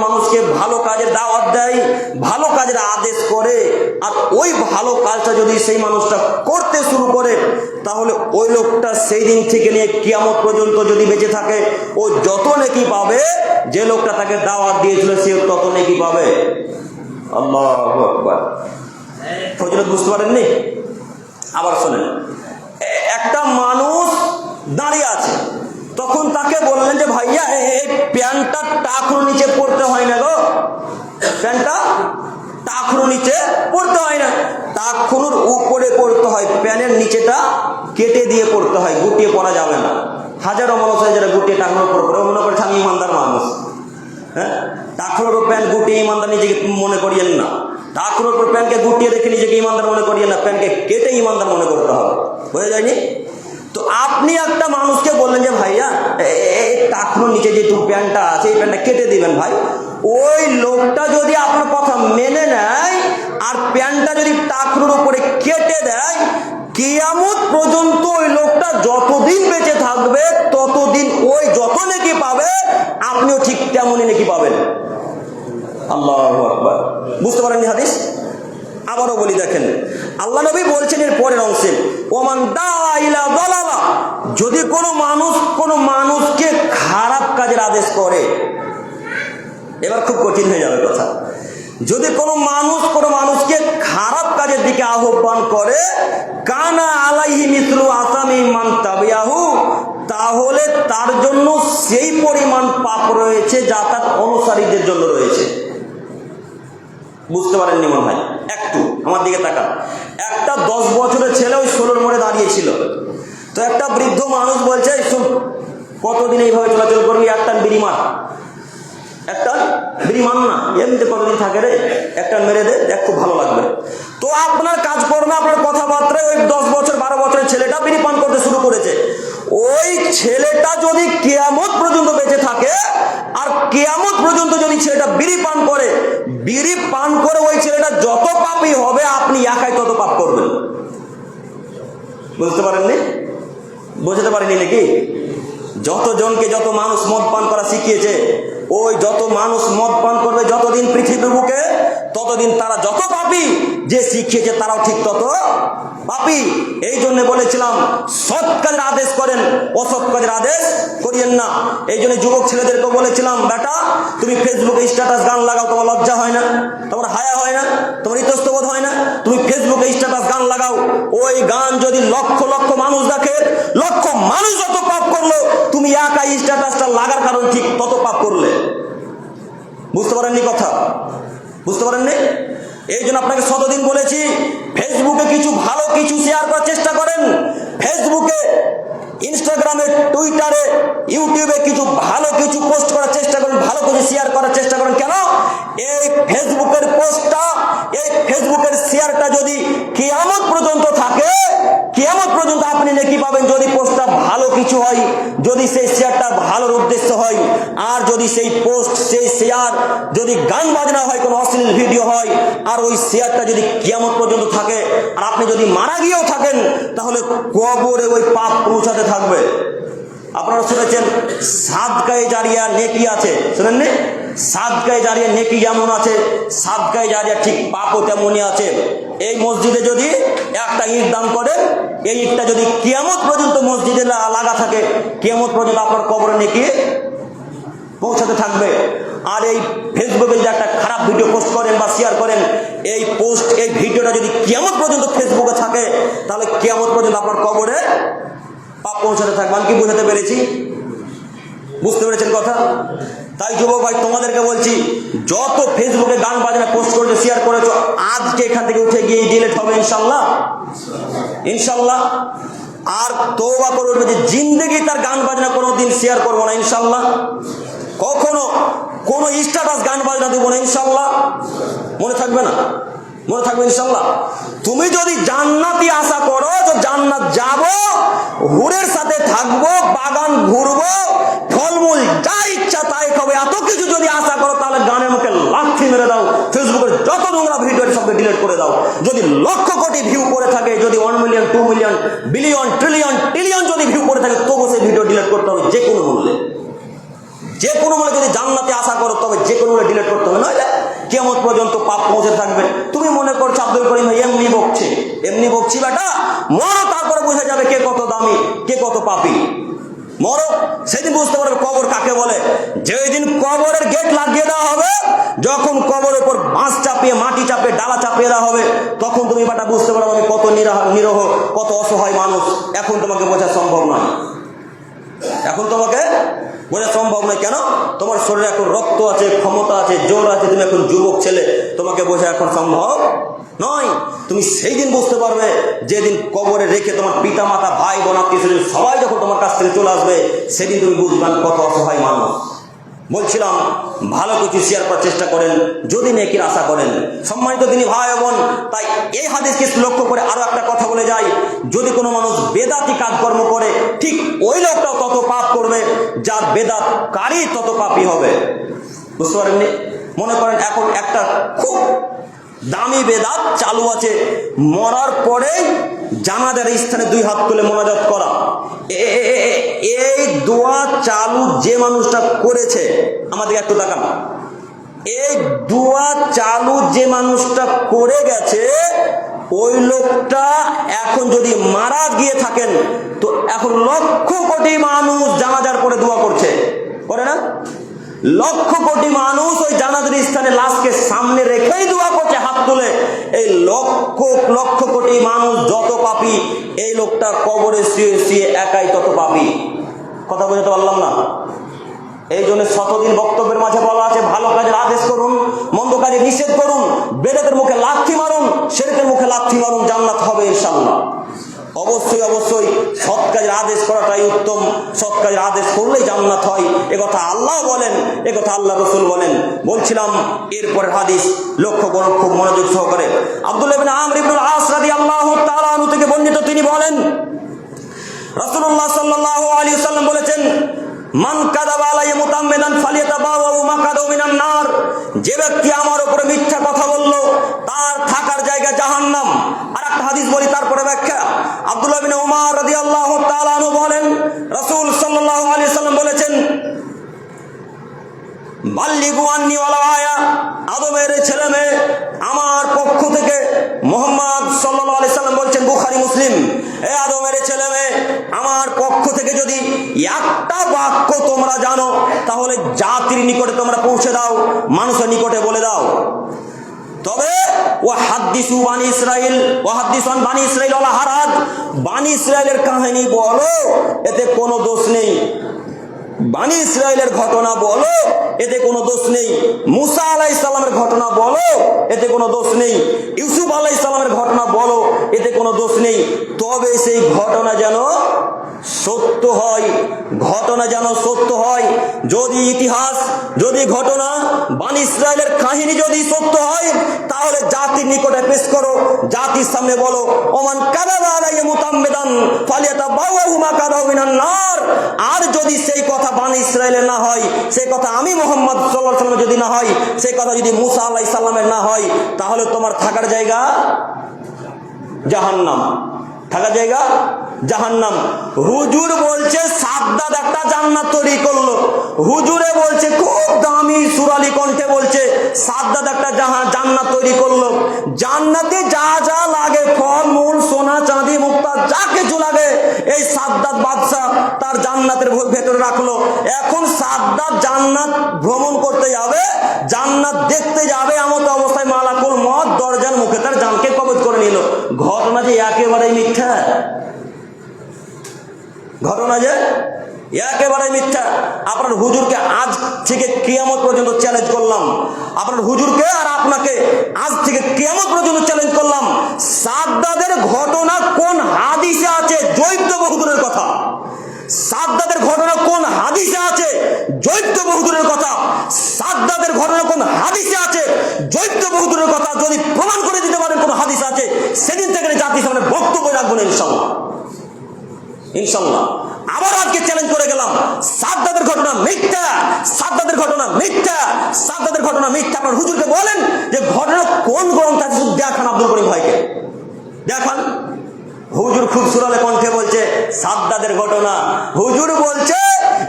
মানুষকে ভালো কাজের দাওয়াত দেয়, ভালো কাজের আদেশ করে, আর ওই ভালো কাজটা যদি সেই মানুষটা করতে শুরু করে, তাহলে ওই লোকটা সেই দিন থেকে নিয়ে কিয়ামত পর্যন্ত যদি বেঁচে থাকে, ও যত নেকি পাবে, যে লোকটা তাকে দাওয়াত দিয়েছিল সে তত নেকি পাবে। আল্লাহু আকবার। ফজিলত বুঝতে পারেননি? আবার শোনেন, একটা মানুষ দাঁড়িয়ে আছে, তখন তাকে বললেন যে ভাইয়া এই প্যান্টটা টাকরো নিচে পড়তে হয় না গো, প্যান্টটা টাকরো নিচে পড়তে হয় না, টাকরোর উপরে পড়তে হয়, প্যানের নিচেটা কেটে দিয়ে পড়তে হয়, গুটিয়ে পড়া যাবে না। হাজারো মানুষ হয় যারা গুটিয়ে টাকরোর উপর পড়ে, মনে করছে আমি ইমানদার মানুষ। হ্যাঁ, টাকরোর প্যান্ট গুটিয়ে ইমানদার নিজেকে মনে করিয়েন না, টাকরোর উপর প্যান্টকে গুটিয়ে রেখে নিজেকে ইমানদার মনে করিয়েন না, প্যান্টকে কেটে ইমানদার মনে করতে হবে। বুঝে যায়নি? তো আপনি একটা মানুষকে বললেন যে ভাইয়া এই টাকরোর নিচে যে প্যান্টটা আছে এই প্যান্টটা কেটে দিবেন ভাই, ওই লোকটা যদি আপনার কথা মেনে নেয় আর প্যান্টটা যদি টাকরোর উপরে কেটে দেয়, কিয়ামত পর্যন্ত ওই লোকটা যতদিন বেঁচে থাকবে ততদিন ওই যত নেকি পাবে আপনিও ঠিক তেমনই নেকি পাবেন। আল্লাহু আকবার। বুঝতে পারেননি হাদিস? আবারও বলি, দেখেন আল্লাহ নবী বলছেন এর পরের অংশে, ওমান দাআ ইলা যালালা, যদি কোনো মানুষকে খারাপ কাজের আদেশ করে, এবার খুব কঠিন হয়ে যাবে কথা, যদি কোনো মানুষকে খারাপ কাজের দিকে আহ্বান করে, কানা আলাইহি মিসলু আসামি মান তাবিয়াহু, তাহলে তার জন্য সেই পরিমাণ পাপ রয়েছে যা তার অনুসারীদের জন্য রয়েছে। বুঝতে পারেননি মনে হয়? একটু আমার দিকে তাকান। একটা 10 বছরের ছেলে ওই 16 মোড়ে দাঁড়িয়েছিল, তো একটা বৃদ্ধ মানুষ বলছে কতদিন এইভাবে চলাচল করবি, একটা বিড়ি মার, একটা বিড়ি মান না, এমনিতে কতদিন থাকে রে, একটা মেরে দে, দেখ খুব ভালো লাগবে। তো আপনার কাজকর্মে আপনার কথাবার্তায় ওই 10 বছর 12 বছরের ছেলেটা বিড়ি পান করতে শুরু করেছে। ওই ছেলেটা যদি কিয়ামত পর্যন্ত বেঁচে থাকে আর কিয়ামত পর্যন্ত যদি ছেলেটা বিড়ি পান করে ওই ছেলেটা যত পাপই হবে আপনি একাই তত পাপ করবেন। বুঝতে পারেননি? বুঝতে পারেনি নাকি? যত মানুষ মদ পান করা শিখিয়েছে, ওই যত মানুষ মদ পান করবে যতদিন পৃথিবীর বুকে, ততদিন তারা যত পাপী, যে শিখিয়েছে তারাও ঠিক তত পাপী। এই জন্য বলেছিলাম সৎ কাজের আদেশ করেন, অসৎ কাজের আদেশ করিয়েন না। এই জন্য যুবক ছেলেদেরকে বলেছিলাম, বেটা তুমি ফেসবুকে স্ট্যাটাস গান লাগাও, তোমার লজ্জা হয় না, তোমার হায়া হয় না, তোমার ইতস্তবোধ হয় না? তুমি ফেসবুকে স্ট্যাটাস গান লাগাও, ওই গান যদি লক্ষ লক্ষ মানুষ দেখে, লক্ষ মানুষ যত পাপ করলো, তুমি একাই স্ট্যাটাসটা লাগার কারণ ঠিক তত পাপ করলে। বুঝতে পারেননি কথা? বুঝতে পারেননি? এই জন্য আপনাকে শতদিন বলেছি, ফেসবুকে কিছু ভালো কিছু শেয়ার করার চেষ্টা করেন, ফেসবুকে, ইনস্টাগ্রামে, টুইটারে, ইউটিউবে কিছু ভালো কিছু পোস্ট করার চেষ্টা করেন, ভালো কিছু শেয়ার করার চেষ্টা করেন। কেন? এই ফেসবুকের পোস্টটা, এই ফেসবুকের শেয়ারটা যদি কিয়ামত পর্যন্ত থাকে, কিয়ামত পর্যন্ত আপনি নেকি পাবেন যদি পোস্টটা ভালো কিছু হয়, যদি সেই শেয়ারটা ভালোর উদ্দেশ্য হয়। আর যদি সেই পোস্ট, সেই শেয়ার যদি গান বাজনা হয়, কোনো অশ্লীল ভিডিও হয়, আর ওই শেয়ারটা যদি কিয়ামত পর্যন্ত থাকে, আর আপনি যদি মারা গিয়েও থাকেন, তাহলে কবরে ওই পাপ পৌঁছাতে থাকবে। আপনারা শুনেছেন সাদকায়ে জারিয়া নেকি আছে, শুনেননি? সাদকায়ে জারিয়া নেকি যেমন আছে, সাদকায়ে জারিয়া ঠিক পাপও তেমনই আছে। এই মসজিদে যদি একটা ইট দান করেন, এই ইটটা যদি কিয়ামত পর্যন্ত মসজিদে লাগা থাকে, কিয়ামত পর্যন্ত আপনার কবরে নেকি পৌঁছাতে থাকবে। আর এই ফেসবুকে যদি একটা খারাপ ভিডিও পোস্ট করেন বা শেয়ার করেন, এই পোস্ট, এই ভিডিওটা যদি কিয়ামত পর্যন্ত ফেসবুকে থাকে, তাহলে কিয়ামত পর্যন্ত আপনার কবরে পাপ পৌঁছাতে থাকবে। আমি কি বুঝাতে পেরেছি? বুঝতে পেরেছেন কথা? তাই যুবক ভাই তোমাদেরকে বলছি, যত ফেসবুকে গান বাজনা পোস্ট করেছো, শেয়ার করেছো, আজকে এখান থেকে উঠে গিয়ে ডিলিট হবে ইনশাল্লাহ, ইনশাল্লাহ। আর তওবা করে উঠবে যে জিন্দেগি তার গান বাজনা কোনোদিন শেয়ার করবো না ইনশাল্লাহ, কখনো কোনো স্ট্যাটাস গান বাজনা দেবো না ইনশাল্লাহ। মনে থাকবে না? মনে থাকবে ইনশাল্লাহ। তুমি যদি জান্নাতি আশা করো তো জান্নাত যাব, হুরের সাথে থাকবো, বাগান ঘুরবো, ফলমূল যা ইচ্ছা তাই খাবো, এত কিছু যদি আশা করো তাহলে গানের মুখে লাথি মেরে দাও, ফেসবুকের যত নোংরা ভিডিও সবকে ডিলিট করে দাও। যদি লক্ষ কোটি ভিউ করে থাকে, যদি 1 million 2 million billion trillion trillion যদি ভিউ করে থাকে, তবু সেই ভিডিও ডিলিট করতে হবে যে কোনো মূল্যে, যে কোনো মূল্যে। যদি জান্নাতে আশা করো তবে যে কোনো মূল্যে ডিলিট করতে হবে, নইলে কিয়ামত পর্যন্ত পাপ পৌঁছে থাকবে। তুমি মনে করছো আব্দুল করিম ভাই এমনি বকছে, এমনি বকছি বেটা, মরো, তারপরে বোঝা যাবে কে কত দামি কে কত পাপী। মরো, সেদিন বুঝতে পারবে কবর কাকে বলে। যেদিন কবরের গেট লাগিয়ে দেওয়া হবে, যখন কবরের উপর বাঁশ চাপিয়ে মাটি চাপিয়ে ডালা চাপিয়ে দেওয়া হবে, তখন তুমি বেটা বুঝতে পারবে আমি কত নিরহ কত অসহায় মানুষ। এখন তোমাকে বোঝা সম্ভব নয়, এখন তোমাকে বোঝা সম্ভব নয়। কেন? তোমার শরীরে এখন রক্ত আছে, ক্ষমতা আছে, জোর আছে, তুমি এখন যুবক ছেলে, তোমাকে বোঝা এখন সম্ভব নয়। তুমি সেই দিন বুঝতে পারবে যেদিন কবরে রেখে তোমার পিতা মাতা ভাই বোন আত্মীয় স্বজন সবাই যখন তোমার কাছ থেকে চলে আসবে, সেদিন তুমি বুঝবেন কত অসহায় মানুষ। বলছিলাম ভালো কিছু শেয়ার করার চেষ্টা করেন যদি নেকির আশা করেন। সম্মানিত দিনী ভাই বোন, তাই এই হাদিসকে লক্ষ্য করে আরো একটা কথা বলে যাই, যদি কোনো মানুষ বেদাতি কাজকর্ম করে, ঠিক ওই লোকটাও তত পাপ করবে যার বেদাতকারী তত পাপী হবে। বুঝতে পারেননি? মনে করেন এখন একটা খুব দামি বেদাত চালু আছে, মরার পরে জানাজার স্থানে 2 হাত তুলে মোনাজাত করা। এই দোয়া চালু যে মানুষটা করেছে, আমাদেরকে একটু তাকান, এই দোয়া চালু যে মানুষটা করে গেছে, ওই লোকটা এখন যদি মারা গিয়ে থাকেন তো এখন লক্ষ কোটি মানুষ জানাজার পরে দোয়া করছে, করে না? লক্ষ কোটি মানুষ ওই জানাজার স্থানে লাশকে সামনে রেখেই দোয়া করছে হাত তুলে। এই লক্ষ লক্ষ কোটি মানুষ যত পাপী, এই লোকটা কবরে শুয়ে শুয়ে একাই তত পাপী। কথা বোঝাতে পারলাম না? এই জন্য শতদিন বক্তব্যের মাঝে বলা আছে, ভালো কাজের আদেশ করুন, মন্দ কাজে নিষেধ করুন, বেদাতের মুখে লাথি মারুন, শিরকের মুখে লাথি মারুন, জান্নাত হবে ইনশাআল্লাহ। অবশ্যই অবশ্যই সৎ কাজের আদেশ করাটাই উত্তম, সৎ কাজের আদেশ করলেই জান্নাত হয়, একথা আল্লাহ বলেন, একথা আল্লাহ রাসূল বলেন। বলছিলাম এরপরের হাদিস লক্ষ্য করুন খুব মনোযোগ সহকারে। আব্দুল্লাহ ইবনে আমর ইবনে আল-আস রাদিয়াল্লাহু তাআলা আনহু থেকে বর্ণিত, তিনি বলেন রাসূলুল্লাহ সাল্লাল্লাহু আলাইহি ওয়াসাল্লাম বলেছেন, মান কাযাবা আলাইহি মুতাম্মিদান ফালিয়াতাবাওয়া মাকাদাহু মিনান নার, যে ব্যক্তি আমার উপরে মিথ্যা কথা বলল তার থাকার জায়গা জাহান্নাম। আর একটা হাদিস বলি তারপরে ব্যাখ্যা। আব্দুল্লাহ বিন উমর রাদিয়াল্লাহু তাআলা আনহু বলেন, রাসূল সাল্লাল্লাহু আলাইহি ওয়াসাল্লাম বলেছেন, বাল্লিগু আন্নী ওয়ালাউ আয়া, আদমের ছেলে মেয়ে আমার পক্ষ থেকে, মুহাম্মদ সাল্লাল্লাহু আলাইহি সাল্লাম বলছেন, বুখারী মুসলিম, এ আদমের ছেলে মেয়ে আমার পক্ষ থেকে যদি একটা বাক্য তোমরা জানো তাহলে জাতির নিকটে তোমরা পৌঁছে দাও, মানুষের নিকটে বলে দাও। তবে ও হাদিসু বানি ইসরাইল, ও হাদিসান বানি ইসরাইল ওয়ালা হারাজ, বানি ইসরাইলের কাহিনী বলো, এতে কোনো দোষ নেই। বানি ইসরাইলের ঘটনা বলো, এতে কোনো দোষ নেই। মুসা আলাইহিস সালামের ঘটনা বলো, এতে কোনো দোষ নেই। ইউসুফ আলাইহিস সালামের ঘটনা বলো, এতে কোনো দোষ নেই। তবে সেই ঘটনা যেন সত্য হয়, ঘটনা যেন সত্য হয়। যদি ইতিহাস, যদি ঘটনা, বানি ইসরাইলের কাহিনী যদি সত্য হয়, তাহলে জাতির নিকটে পেশ করো, জাতির সামনে বলো, ওমান কাযাবা আলাইহি মুতাম্মিদান ফালিয়াতাবাওয়াহু মাকাদাহু মিনান নার। আর যদি সেই কথা বানি ইসরাইলের না হয়, সেই কথা আমি মুহাম্মদ সাল্লাল্লাহু আলাইহি ওয়াসাল্লামের যদি না হয়, সেই কথা যদি মুসা আলাইহিস সালামের না হয়, তাহলে তোমার থাকার জায়গা জাহান্নাম, থাকার জায়গা জাহান্নাম। হুজুর বলছে সাদ্দাত একটা জান্নাত তৈরি করলো, হুজুরে বলছে খুব দামি সুরালি কণ্ঠে বলছে সাদ্দাত একটা জান্নাত তৈরি করলো। জান্নাতে যা যা লাগে, ফল মূল সোনা চাঁদি মুক্তা যা কিছু লাগে, এই সাদ্দাত বাদশা তার জান্নাতের ভেতরে রাখলো। এখন সাদ্দাত জান্নাত ভ্রমণ করতে যাবে, জান্নাত দেখতে যাবে, এমন অবস্থায় মালাকুল মউত দরজার মুখে তার জানকে কবজ করে নিল। ঘটনা যে একেবারেই মিথ্যা, ঘটনা যে একেবারে মিথ্যা। আপনার হুজুরকে আজ থেকে কিয়ামত পর্যন্ত চ্যালেঞ্জ করলাম, আপনার হুজুরকে আর আপনাকে আজ থেকে কিয়ামত পর্যন্ত চ্যালেঞ্জ করলাম, সাদ্দাদের ঘটনা কোন হাদিসে আছে? জৈব বহুদূরের কথা। সাদ্দাদের ঘটনা কোন হাদিসে আছে? জৈব বহুদূরের কথা। সাদ্দাদের ঘটনা কোন হাদিসে আছে? জৈব বহুদূরের কথা। যদি প্রমাণ করে দিতে পারেন কোন হাদিস আছে, সেদিন থেকে জাতির সামনে বক্তব্য রাখবেন ইনশাল্লাহ, ইনশাল্লাহ। আবার আজকে চ্যালেঞ্জ করে গেলাম, সাদ্দাদের ঘটনা মিথ্যা, সাদ্দাদের ঘটনা মিথ্যা, সাদ্দাদের ঘটনা মিথ্যা। আপনার হুজুরকে বলেন যে ঘটনা কোন গ্রন্থ আছে, শুধু দেখান আব্দুল করিম ভাইকে, দেখান। হুজুর খুব সুরালে কণ্ঠে বলছে সাদ্দাদের ঘটনা। হুজুর বলছে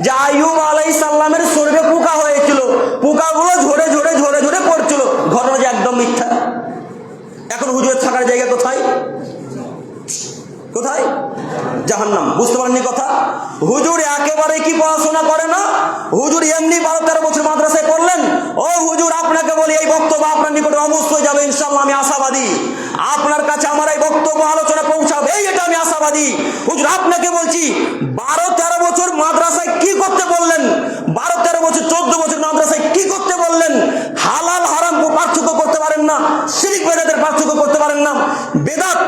যে আইয়ুব আলাইহিস সালামের শরীরে পোকা হয়েছিল, পোকাগুলো ঝরে ঝরে ঝরে ঝরে পড়ছিল। ঘটনা যে একদম মিথ্যা। এখন হুজুরের থাকার জায়গা কোথায়? কোথায়? জাহান্নাম। বুঝতে পারেননি কথা? হুজুর একেবারে কি পড়াশোনা করে না? হুজুর এমনি 12-13 বছর মাদ্রাসায় পড়লেন। ও হুজুর, আপনাকে বলি এই বক্তব্য আপনার নিকটে অবশ্যই যাবে ইনশাআল্লাহ, আমি আশাবাদী। আপনার কাছে আমার এই বক্তব্য আলোচনা পৌঁছাবে, এটা আমি আশাবাদী। হুজুর আপনাকে বলছি, 12-13 বছর মাদ্রাসায় কি করতে বললেন? 12-13 বছর 14 বছর মাদ্রাসায় কি করতে বললেন? হালাল হারাম পার্থক্য করতে পারেন না, শিরক বেদাতের পার্থক্য করতে পারেন না, বেদাত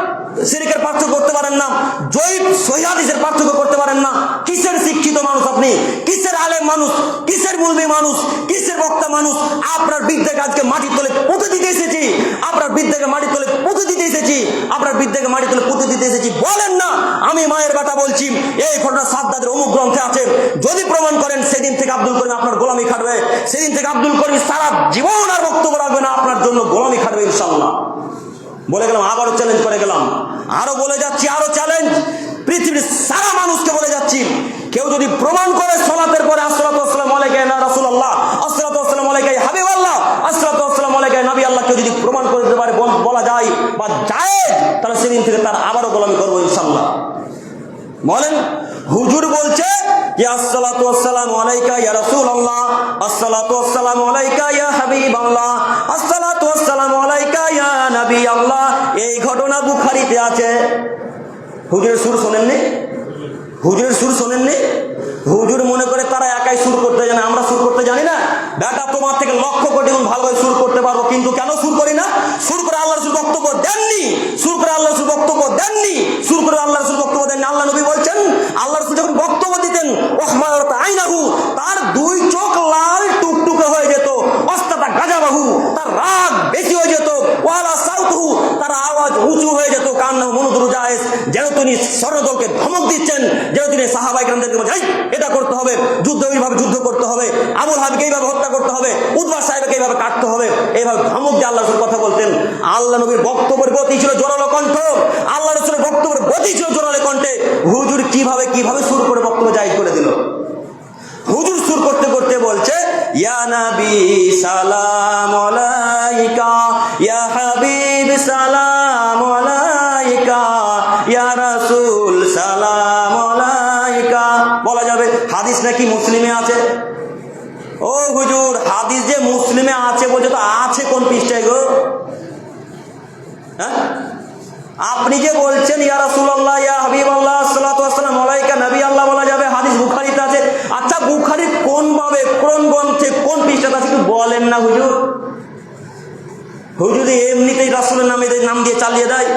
শিরকের পার্থক্য করতে পারেন না, জৈব সহিহ হাদিসের পার্থক্য করতে পারেন না। কিসের শিক্ষিত মানুষ আপনি? কিসের আলেম মানুষ? কিসের মুলবি মানুষ? কিসের বক্তা মানুষ? আপনার বিদ্যাকে আজকে মাটির তলে পুঁতে দিতে এসেছি, আপনার বিদ্যাকে মাটির তলে পুঁতে দিতে এসেছি, আপনার বিদ্যাকে মাটির তলে পুঁতে দিতে এসেছি। বলেন না আমি মায়ের বেটা বলছি এই ঘটনা সাদ্দাদের অমুক গ্রন্থে আছে। যদি প্রমাণ করেন, সেদিন থেকে আব্দুল করিম আপনার গোলামি খাটবে, সেদিন থেকে আব্দুল করিম সারা জীবন আর বক্তব্য রাখবে না, আপনার জন্য গোলামি খাটবে ইনশাআল্লাহ। বলে গেলাম, আবারও চ্যালেঞ্জ করে গেলাম, আরো বলে যাচ্ছি, আরো চ্যালেঞ্জ পৃথিবীর সারা মানুষকে বলে যাচ্ছি। কেউ যদি প্রমাণ করে সালাতের পরে আসসালাতু ওয়াসসালামু আলাইকা ইয়া রাসূলুল্লাহ, আসসালাতু ওয়াসসালামু আলাইকা ইয়া হাবিবাল্লাহ, আসসালাতু ওয়াসসালামু আলাইকা ইয়া নবী আল্লাহ, কেউ যদি প্রমাণ করে দিতে পারে, বলা যায় বা জায়েজ, তাহলে সেদিন থেকে তার আবারও গোলামি করবো ইনশাআল্লাহ। বলেন, হুজুর বলছে যে আসসালাতু ওয়াসসালামু আলাইকা ইয়া রাসূলুল্লাহ, আসসালাতু ওয়াসসালামু আলাইকা ইয়া হাবিবাল্লাহ, আসসালাতু ওয়াসসালামু আলাইকা ইয়া নবী আল্লাহ। এই ঘটনা বুখারীতে আছে। হুজুরের সুর শোনেননি? হুজুরের সুর শোনেননি? হুজুর মনে করে তারা একাই সুর করতে জানে, আমরা সুর করতে জানি না। বেটা, তোমার থেকে লক্ষ কোটি গুণ ভালোভাবে সুর করতে পারবো, কিন্তু কেন সুর করি না? সুর করে আল্লাহ রাসূল বক্তব্য দেননি, সুর করে আল্লাহ রাসূল বক্তব্য দেননি, সুর করে আল্লাহ রাসূল বক্তব্য দেননি। আল্লাহ নবী বলছেন, আল্লাহ রাসূল যখন বক্তব্য দিতেন, ওহমারাত আইনাহু, তার দুই চোখ লাল টুকটুকে হয়ে যেত, অস্তাতা গাজাবাহু, তার রাগ বেশি হয়ে যেত, ওয়ালা সাউতুহু, তার আওয়াজ উঁচু হয়ে যেত, কান্নাহু মুনযিরু জায়েজ, যেন তিনি স্বর্ণদলকে ধমক দিচ্ছেন, যেন তিনি সাহাবায়ে কেরামদেরকে বলছেন এটা করতে হবে, যুদ্ধ এইভাবে যুদ্ধ করতে হবে, আবুল হাবিবকে এইভাবে হত্যা করতে হবে, উতবা সাহেবকে এইভাবে কাটতে হবে, এইভাবে ধমক দিয়ে আল্লাহ রাসূল কথা বলতেন। আল্লাহ নবীর বক্তব্যের গতি ছিল জোরালো কণ্ঠ, আল্লাহ রাসূলের বক্তব্যের গতি ছিল জোরালো কণ্ঠে। হুজুর কিভাবে সুর করে বক্তব্য জায়েজ করে দিল? হুজুর সুর করতে করতে বলছে, ইয়া নবী সালাম আলাইকা, ইয়া হাবিব সালাম আলাইকা, ইয়া রাসূল সালাম আলাইকা। বলা যাবে হাদিস নাকি মুসলিমে আছে? ও হুজুর, হাদিস যে মুসলিমে আছে বলছে, তো আছে কোন পৃষ্ঠায় গো? হ্যাঁ, আপনি যে বলছেন ইয়া রাসূলুল্লাহ, ইয়া হাবিবাল্লাহ, আসসালাতু ওয়াসসালামু আলাইকা নবী আল্লাহ, বলা যাবে হাদিস বুখারীতে আছে। আচ্ছা, বুখারীর কোন ভাবে, কোন গ্রন্থে, কোন পৃষ্ঠাতে আছে একটু বলেন না হুজুর? হুজুর এমনিতেই রাসূলের নাম দিয়ে চালিয়ে দেয়।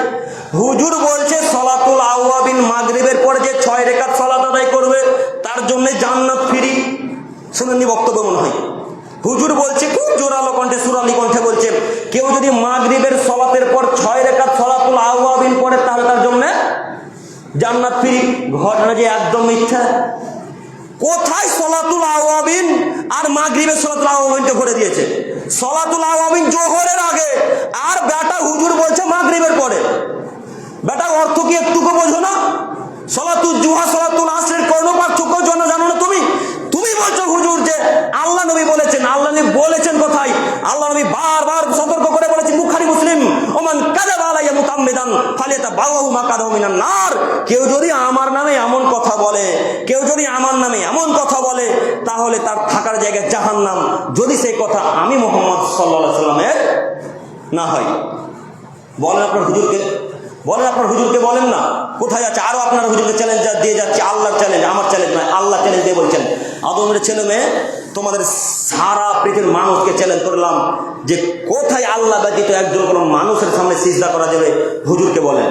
হুজুর বলছে সালাতুল আওয়াবিন, মাগরিবের পরে যে 6 রাকাত সালাত আদায় করবে তার জন্য জান্নাত ফ্রি। শুনেননি বক্তব্য মনে হয়? হুজুর বলছে খুব জোরালো কণ্ঠে, সুরালি কণ্ঠে বলছে, কেউ যদি মাগরিবের সালাতের পর 6 রাকাত সালাতুল আওয়াবিন পড়ে তাহলে তার জন্য জান্নাত ফ্রি। ঘটনা যে একদম মিথ্যা। কোথায় সালাতুল আওয়াবিন আর মাগরিবের সালাতুল আওয়াবিনকে ভরে দিয়েছে? সালাতুল আওয়াবিন জোহরের আগে, আর বেটা হুজুর বলছে মাগরিবের পরে। বেটা অর্থ কি একটুকু বোঝো না? সালাতুল জুহা, সালাতুল আসরের কোনো পার্থক্য জানো না তুমি? তুমি বলছো হুজুর যে আল্লাহ নবী বলেছেন। আল্লাহ নবী বলেছেন কোথায়? আল্লাহ নবী বারবার সতর্ক করে বলেছেন, বুখারী মুসলিম, ওমান কাযাবা আলাইয়া মুতাআম্মিদান ফালিয়াতাবাওয়াহু মাকাদাহু মিনান নার। কেউ যদি আমার নামে এমন কথা বলে, কেউ যদি আমার নামে এমন কথা বলে, তাহলে তার থাকার জায়গা জাহান্নাম, যদি সেই কথা আমি মুহাম্মদ সাল্লাল্লাহু আলাইহি ওয়াসাল্লামের না হয়। বলেন আপনার হুজুরকে, বলেন আপনার হুজুরকে, বলেন না কোথায় আছে। আরো আপনার হুজুরকে চ্যালেঞ্জ দিয়ে যাচ্ছে, আল্লাহর চ্যালেঞ্জ, আমার চ্যালেঞ্জ নয়, আল্লাহ চ্যালেঞ্জ দিয়ে বলছেন, আদমের ছেলে মেয়ে তোমাদের সারা পৃথিবীর মানুষকে চ্যালেঞ্জ করলাম যে কোথায় আল্লাহ ব্যতীত একজন কোনো মানুষের সামনে সিজদা করা যাবে, হুজুরকে বলেন।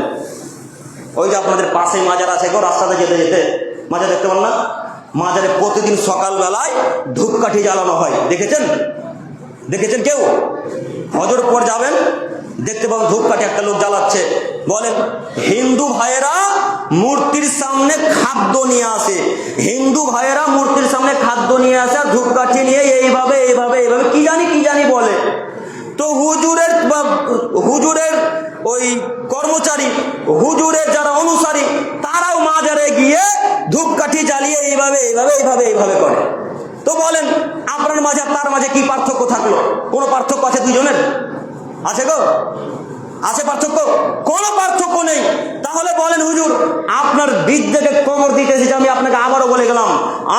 ওই যে আপনাদের পাশে মাজার আছে গো, রাস্তাতে যেতে যেতে মাজার দেখতে পান না? মাজারে প্রতিদিন সকালবেলায় ধূপকাঠি জ্বালানো হয়, দেখেছেন? দেখেছেন কেউ? হজর পর যাবেন, দেখতে পাবেন ধূপকাঠি একটা লোক জ্বালাচ্ছে। বলেন, হিন্দু ভাইয়েরা মূর্তির সামনে খাদ্য নিয়ে আসে, হিন্দু ভাইয়েরা মূর্তির সামনে খাদ্য নিয়ে আসে আর ধূপকাঠি নিয়ে এইভাবে এইভাবে এইভাবে কি জানি বলে। তো হুজুরের ওই কর্মচারী, হুজুরের যারা অনুসারী, তারাও মাজারে গিয়ে ধূপকাঠি জ্বালিয়ে এইভাবে এইভাবে এইভাবে এইভাবে করে। তো বলেন, আপনার মাঝে তার মাঝে কি পার্থক্য থাকলো? কোনো পার্থক্য আছে দুজনের? আছে গো? আছে পার্থক্য? কোনো পার্থক্য নেই। তাহলে বলেন হুজুর, আপনার বিদ্যাকে কোমর দিতে এসেছি, আমি আপনাকে আবারও বলে গেলাম,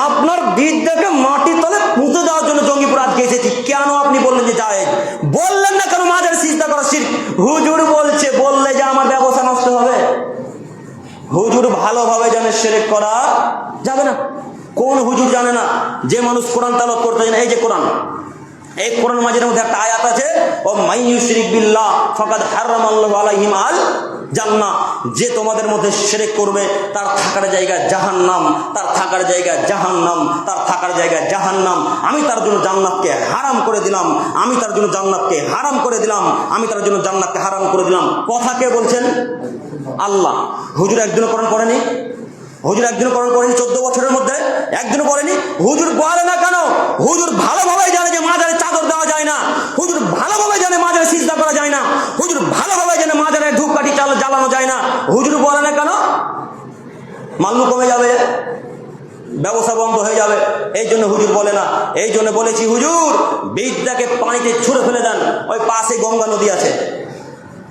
আপনার বিদ্যাকে মাটির তলে পুঁতে দেওয়ার জন্য জঙ্গিপুর আজকে এসেছি। কেন আপনি বললেন যে জায়েজ? বললেন না কেন মাজারে সিজদা করা শিরক? হুজুর বলছে, বললে যে আমার ব্যবসা নষ্ট হবে। হুজুর ভালোভাবে জানে শিরক করা যাবে না। কোন হুজুর জানে না? যে মানুষ কোরআন তেলাওয়াত করতে জানে। এই যে কোরআন, এই কোরআন মাজিদের মধ্যে একটা আয়াত আছে, ও মান ইউশরিক বিল্লাহ ফাকাদ হারামাল্লাহু আলাইহি আল জান্নাহ, যে তোমাদের মধ্যে শিরক করবে তার থাকার জায়গা জাহান্নাম, তার থাকার জায়গা জাহান্নাম, তার থাকার জায়গা জাহান্নাম। আমি তার জন্য জান্নাতকে হারাম করে দিলাম, আমি তার জন্য জান্নাতকে হারাম করে দিলাম, আমি তার জন্য জান্নাতকে হারাম করে দিলাম। কথা কে বলছেন? আল্লাহ। হুজুর একদিনও কোরআন পড়েনি? হুজুর একদিনও কোরআন পড়েনি 14 বছরের মধ্যে? একদিনও পড়েনি। হুজুর বলে না কেন? হুজুর ভালোভাবে জানে যে মাজারে চাদর দেওয়া যায় না, হুজুর ভালোভাবে জানে মাজারে সিজদা করা যায় না, হুজুর ভালোভাবে জানে মাজারে ধূপকাঠি জ্বালানো যায় না। হুজুর বলে না কেন? মাল্লু কমে যাবে, ব্যবসা বন্ধ হয়ে যাবে, এই জন্য হুজুর বলে না। এই জন্য বলেছি, হুজুর বিদ্যাকে পানিতে ছুঁড়ে ফেলে দেন। ওই পাশে গঙ্গা নদী আছে,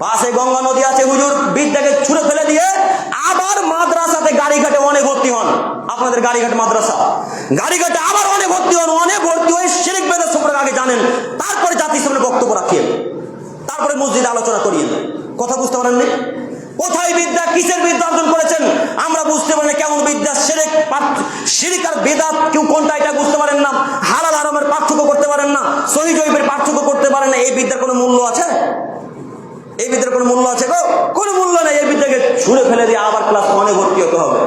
পাশে গঙ্গা নদী আছে, হুজুর বিদ্যাকে ছুঁড়ে ফেলে দিয়ে আবার মাদ্রাসাতে গাড়িঘাটে অনেক ভর্তি হন। আপনাদের গাড়িঘাট মাদ্রাসা, গাড়িঘাটে আবার অনেক ভর্তি হন, অনেক ভর্তি হয়ে শিরক বেদাত সম্পর্কে আগে জানেন, তারপরে জাতির সামনে বক্তব্য রাখিয়েন, তারপরে মসজিদে আলোচনা করিয়েন। কথা বুঝতে পারেননি? কোথায় বিদ্যা, কিসের বিদ্যা অর্জন করেছেন আমরা বুঝতে পারি না। কেমন বিদ্যা? শিরক আর বেদাত কেউ কোনটা এটা বুঝতে পারেন না, হালাল হারামের পার্থক্য করতে পারেন না, সহিহ জয়ীফের পার্থক্য করতে পারেন না। এই বিদ্যার কোনো মূল্য আছে? এই বিদ্যার কোনো মূল্য আছে গো? কোনো মূল্য নেই। এই বিদ্যাকে ছুঁড়ে ফেলে দিয়ে আবার ক্লাস 1-এ ভর্তি হতে হবে।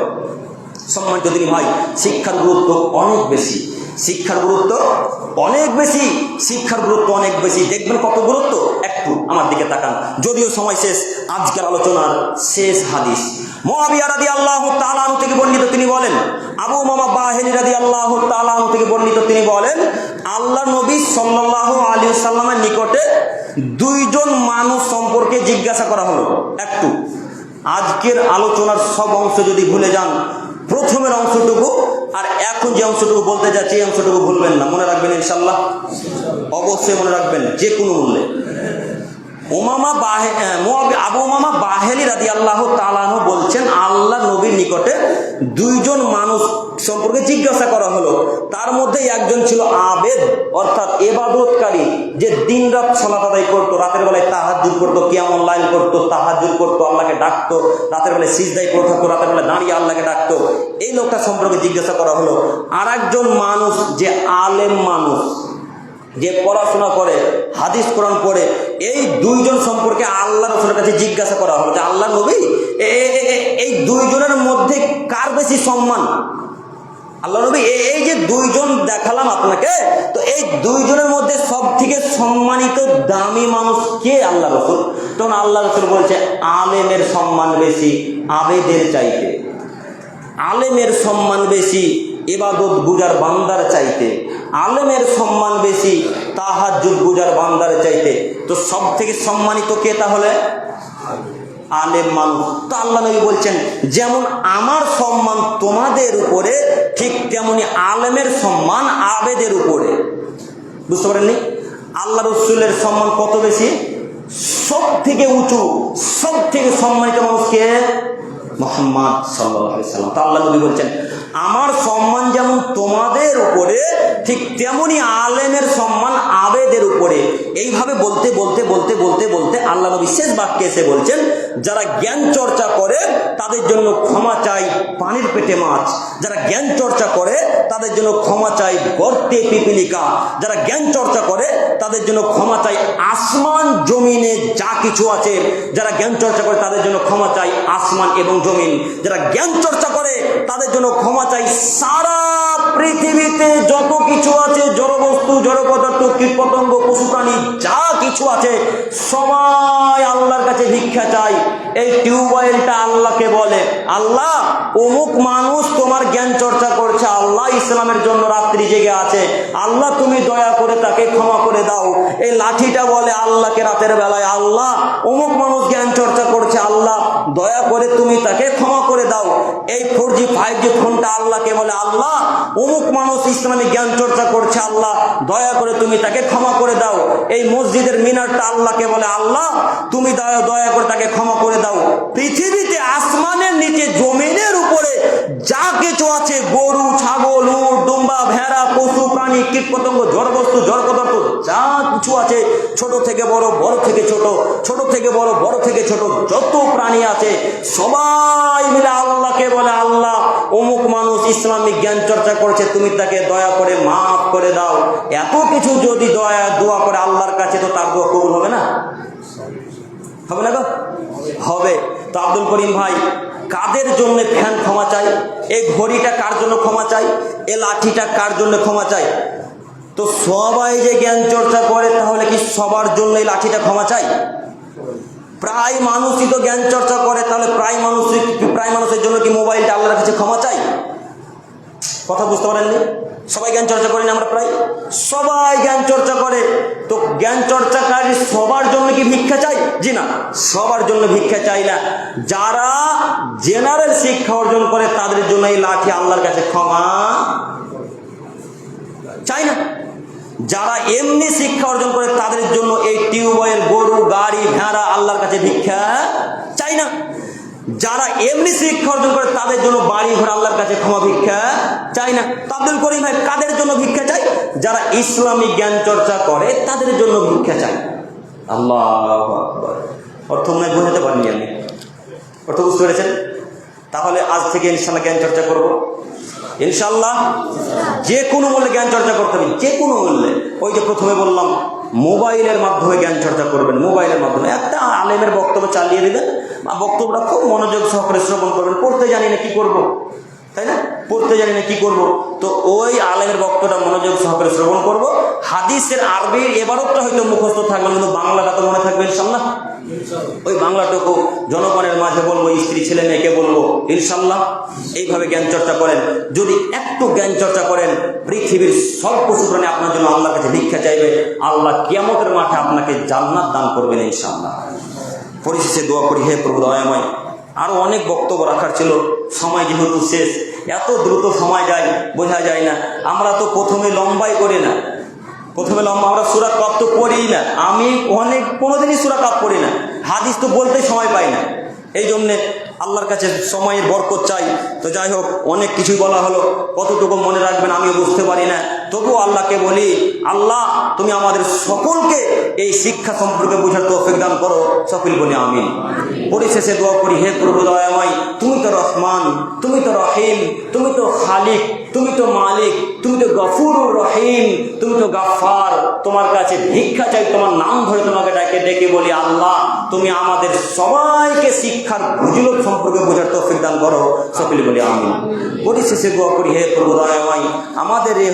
সম্মানিত দিনী ভাই, শিক্ষার গুরুত্ব অনেক বেশি, শিক্ষার গুরুত্ব অনেক বেশি, শিক্ষার গুরুত্ব অনেক বেশি। দেখবেন কত গুরুত্ব, একটু আমার দিকে তাকান। যদিও সময় শেষ, আজকের আলোচনার শেষ হাদিস মুআবিয়া রাদিয়াল্লাহু তাআলা আনহু থেকে বর্ণিত, তিনি বলেন, আবু উমামা বাহিলী রাদিয়াল্লাহু তাআলা আনহু থেকে বর্ণিত, তিনি বলেন, আল্লাহ নবী সাল্লাল্লাহু আলাইহি ওয়াসাল্লামের নিকটে দুইজন মানুষ সম্পর্কে জিজ্ঞাসা করা হলো। একটু আজকের আলোচনার সব অংশ যদি ভুলে যান, প্রথমের অংশটুকু আর এখন যে অংশটুকু বলতে যাচ্ছি এই অংশটুকু ভুলবেন না, মনে রাখবেন ইনশাআল্লাহ, অবশ্যই মনে রাখবেন যে কোনো মূল্যে। আবু উমামা বাহিলী রাদিয়াল্লাহু তাআলা আনহু বলছেন, আল্লাহ নবীর নিকটে দুইজন মানুষ সম্পর্কে জিজ্ঞাসা করা হলো। তার মধ্যে একজন ছিল আবেদ, অর্থাৎ ইবাদতকারী, যে দিনরাত সালাত আদায় করতো, রাতের বেলায় তাহাজ্জুদ করতো, কিয়ামুল লাইল করতো, তাহাজ্জুদ করতো, আল্লাহকে ডাকতো, রাতের বেলায় সিজদায় পড়ে থাকতো, রাতের বেলায় দাঁড়িয়ে আল্লাহকে ডাকতো। এই লোকটা সম্পর্কে জিজ্ঞাসা করা হলো। আর একজন মানুষ যে আলেম মানুষ, যে পড়াশোনা করে, হাদিস কোরআন পড়ে, এই দুইজন সম্পর্কে আল্লাহ রাসূলের কাছে জিজ্ঞাসা করা হলো যে আল্লাহ নবী, এই দুইজনের মধ্যে কার বেশি সম্মান? আল্লাহ নবী, এই যে দুইজন দেখালাম আপনাকে, তো এই দুইজনের মধ্যে সব থেকে সম্মানিত দামি মানুষ কে? আল্লাহ রাসূল। তখন আল্লাহ রাসূল বলছে, আলেমের সম্মান বেশি আবেদের চাইতে, আলেমের সম্মান বেশি ইবাদত গুজার বান্দার চাইতে, আলেমের সম্মান বেশি তাহাজ্জুদ গুজার বান্দার চাইতে। তো সব থেকে সম্মানিত কে তাহলে? আলেম মানুষ। তো আল্লাহ নবী বলছেন, যেমন আমার সম্মান তোমাদের উপরে, ঠিক তেমনি আলেমের সম্মান আবেদের উপরে। বুঝতে পারেননি? আল্লাহ রাসূলের সম্মান কত বেশি? সব থেকে উঁচু, সব থেকে সম্মানিত মানুষ কে? মুহাম্মদ সাল্লাল্লাহু আলাইহি সাল্লাম। তো আল্লাহ নবী বলছেন, আমার সম্মান যেমন তোমাদের উপরে, ঠিক তেমনি আলেমের সম্মান আবেদের উপরে। এইভাবে বলতে বলতে বলতে বলতে বলতে আল্লাহ নবী শেষ বাক্যে এসে বলছেন, যারা জ্ঞান চর্চা করে তাদের জন্য ক্ষমা চাই পানির পেটে মাছ, যারা জ্ঞান চর্চা করে তাদের জন্য ক্ষমা চাই গর্তে পিপিলিকা, যারা জ্ঞান চর্চা করে তাদের জন্য ক্ষমা চাই আসমান জমিনে যা কিছু আছে, যারা জ্ঞান চর্চা করে তাদের জন্য ক্ষমা চাই আসমান এবং জমিন, যারা জ্ঞান চর্চা করে তাদের জন্য ক্ষমা চাই সারা পৃথিবীতে যত কিছু আছে, জড়বস্তু, জড় পদার্থ, কীটপতঙ্গ, পশু প্রাণী যা কিছু আছে সবাই আল্লাহর কাছে ভিক্ষা চাই। এই টিউবওয়েলটা আল্লাহকে বলে, আল্লাহ অমুক মানুষ তোমার জ্ঞান চর্চা করছে, আল্লাহ ইসলামের জন্য রাত্রি জেগে আছে, আল্লাহ তুমি দয়া করে তাকে ক্ষমা করে দাও। এই লাঠিটা বলে আল্লাহকে রাতের বেলায়, আল্লাহ অমুক মানুষ জ্ঞান চর্চা করছে, আল্লাহ দয়া করে তুমি তাকে ক্ষমা করে দাও। এই 4G 5G ফোনটা আল্লাহকে বলে, আল্লাহ অমুক মানুষ ইসলামী জ্ঞান চর্চা করছে, আল্লাহ দয়া করে তুমি তাকে ক্ষমা করে দাও। এই মসজিদের মিনারটা আল্লাহকে বলে, আল্লাহ তুমি দয়া করে তাকে ক্ষমা করে দাও। পৃথিবীতে আসমানের নিচে জমিনের উপরে যা কিছু আছে, গরু, ছাগল, উট, দুম্বা, ভেড়া, পশু প্রাণী, কীটপতঙ্গ, জড়বস্তু, জড় পদার্থ যা কিছু আছে, ছোট থেকে বড়, বড় থেকে ছোট, ছোট থেকে বড়, বড় থেকে ছোট যত প্রাণী আছে সবাই মিলে আল্লাহকে বলে, আল্লাহ অমুক মানুষ ইসলামিক জ্ঞান চর্চা করছে, তুমি তাকে দয়া করে মাফ করে দাও। এত কিছু যদি দোয়া করে আল্লাহর কাছে, তো তার দোয়া কবুল হবে না? হবে না গো? হবে। তো আব্দুল করিম ভাই, কাদের জন্য ফ্যান ক্ষমা চাই? এই ঘড়িটা কার জন্য ক্ষমা চাই? এ লাঠিটা কার জন্য ক্ষমা চাই? তো সবাই যে জ্ঞান চর্চা করে, তাহলে কি সবার জন্য এই লাঠিটা ক্ষমা চাই? প্রায় মানুষই তো জ্ঞান চর্চা করে, তাহলে প্রায় মানুষের জন্য কি মোবাইলটা আল্লাহর কাছে ক্ষমা চাই? কথা বুঝতে পারেননি? সবাই জ্ঞান চর্চা করি না আমরা? প্রায় সবাই জ্ঞান চর্চা করে। তো জ্ঞান চর্চাকারী সবার জন্য কি ভিক্ষা চাই? জি না, সবার জন্য ভিক্ষা চাই না। যারা জেনারেল শিক্ষা অর্জন করে তাদের জন্য এই লাঠি আল্লাহর কাছে ক্ষমা চাই না। যারা এমনি শিক্ষা অর্জন করে তাদের জন্য এই টিউবওয়েল, গরু, গাড়ি, ভেড়া আল্লাহর কাছে ভিক্ষা চাই না। যারা এমনি শিক্ষা অর্জন করে তাদের জন্য বাড়ি ঘর আল্লাহর কাছে ক্ষমা ভিক্ষা চাই না। আব্দুল করিম ভাই, কাদের জন্য ভিক্ষা চাই? যারা ইসলামিক জ্ঞান চর্চা করে তাদের জন্য ভিক্ষা চাই। আল্লাহু আকবার। অর্থ মনে বুঝতে পারিনি আমি, অর্থ বুঝতে পেরেছেন? তাহলে আজ থেকে ইনশাআল্লাহ জ্ঞান চর্চা করব, ইনশাআল্লাহ। যে কোনো মূল্যে জ্ঞান চর্চা করতে হবে, যে কোনো মূল্যে। ওই যে প্রথমে বললাম, মোবাইলের মাধ্যমে জ্ঞান চর্চা করবেন, মোবাইলের মাধ্যমে একটা আলেমের বক্তব্য চালিয়ে দেবেন, বক্তব্যটা খুব মনোযোগ সহকারে শ্রবণ করবেন। পড়তে জানি না কি করব, তাই না? পড়তে জানি না কি করব, তো ওই আলেমের বক্তব্যটা মনোযোগ সহকারে শ্রবণ করব। হাদিসের আরবির এবারতটা হয়তো মুখস্থ থাকবে, কিন্তু বাংলাটা তো মনে থাকবে ইনশাআল্লাহ। ওই বাংলাটুকু জনগণের মাঝে বলবো, স্ত্রী ছেলে মেয়েকে বলবো ইনশাআল্লাহ। এইভাবে জ্ঞান চর্চা করেন। যদি একটু জ্ঞান চর্চা করেন, পৃথিবীর সব পশু প্রাণী আপনার জন্য আল্লাহর কাছে ভিক্ষা চাইবে, আল্লাহ কিয়ামতের মাঠে আপনাকে জান্নাত দান করবেন ইনশাআল্লাহ। পরিশেষে দোয়া করি, হে প্রভু দয়াময়, আরো অনেক বক্তব্য রাখার ছিল, সময় যেহেতু শেষ, এত দ্রুত সময় যায় বোঝা যায় না। আমরা তো প্রথমে লম্বাই করি না, আমরা সূরা কাফ তো পড়ি না। আমি কোনোদিনই সূরা কাফ পড়ি না, হাদিস তো বলতে সময় পাই না। এই জন্যে আল্লাহর কাছে সময়ের বরকত চাই। তো যাই হোক, অনেক কিছুই বলা হলো, কতটুকু মনে রাখবেন আমিও বুঝতে পারি না। তবুও আল্লাহকে বলি, আল্লাহ তুমি আমাদের সকলকে এই শিক্ষা সম্পর্কে বোঝার তৌফিক দান করো, সকল বলি আমিন। পরিশেষে দোয়া করি, হে প্রভু দয়াময়, তুমি তো রহমান, তুমি তো রহিম, তুমি তো খালিক, তুমি তো মালিক, তুমি তো গফুরুর রহিম, তুমি তো গাফফার। তোমার কাছে ভিক্ষা চাই, তোমার নাম ধরে তোমাকে ডেকে বলি, আল্লাহ তুমি আমাদের সবাইকে শিক্ষার ফজিলত সম্পর্কে বোঝার তৌফিক দান করো, সকলে বলি আমিন। পরিশেষে দোয়া করি, হে প্রভু দয়াময়, আমাদের এই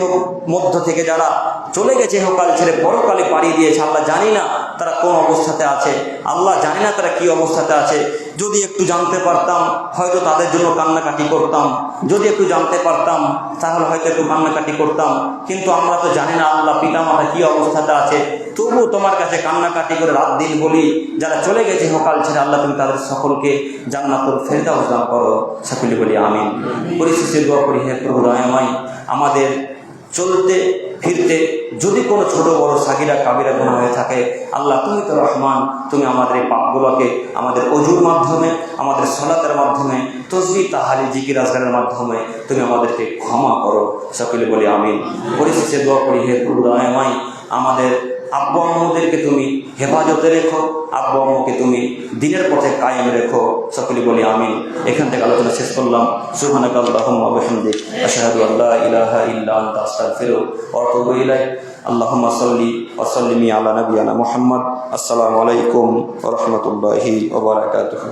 মধ্য থেকে যারা চলে গেছে ইহকাল ছেড়ে পরকালে পাড়ি দিয়েছে, আল্লাহ জানি না তারা কোন অবস্থাতে আছে, আল্লাহ জানি না তারা কি অবস্থাতে আছে। যদি একটু জানতে পারতাম হয়তো তাদের জন্য কান্নাকাটি করতাম, যদি একটু জানতে পারতাম তাহলে হয়তো একটু কান্নাকাটি করতাম, কিন্তু আমরা তো জানি না আল্লাহ পিতা মাতা কি অবস্থাতে আছে। তবুও তোমার কাছে কান্নাকাটি করে রাত দিন বলি, যারা চলে গেছে ইহকাল ছেড়ে, আল্লাহ তুমি তাদের সকলকে জান্নাতুল ফেরদাউস দান করো, সকলে বলি আমিন। পরিশেষে দোয়া করি, হে প্রভু দয়াময়, আমাদের চলতে ফিরতে যদি কোনো ছোট বড় সাগিরা কাবিরা গুনাহ হয়ে থাকে, আল্লাহ তুমি তো রহমান, তুমি আমাদের এই পাপগুলোকে আমাদের অজুর মাধ্যমে, আমাদের সালাতের মাধ্যমে, তসবিহ তাহলিল জিকির আজকারের মাধ্যমে তুমি আমাদেরকে ক্ষমা করো, সকলে বলি আমিন। পরিশেষে দোয়া করি, হে প্রভু দয়াময়, আমাদের আব্বু আম্মুদেরকে তুমি হেফাজতে রেখো, আব্বু আম্মুকে তুমি দিনের পথে কায়েম রেখো। সকলে বলি আমিন। এখান থেকে আলোচনা শেষ করলাম। সুবহানাকা আল্লাহুম্মা ওয়া বিহামদিক আশহাদু আল্লা ইলাহা ইল্লা আনতা আস্তাগফিরুকা ওয়া আতুবু ইলাইক। আল্লাহুম্মা সাল্লি ওয়া সাল্লিমি আলা নাবিয়িনা মুহাম্মদ। আসসালামু আলাইকুম ওয়া রাহমাতুল্লাহি ওয়া বারাকাতুহু।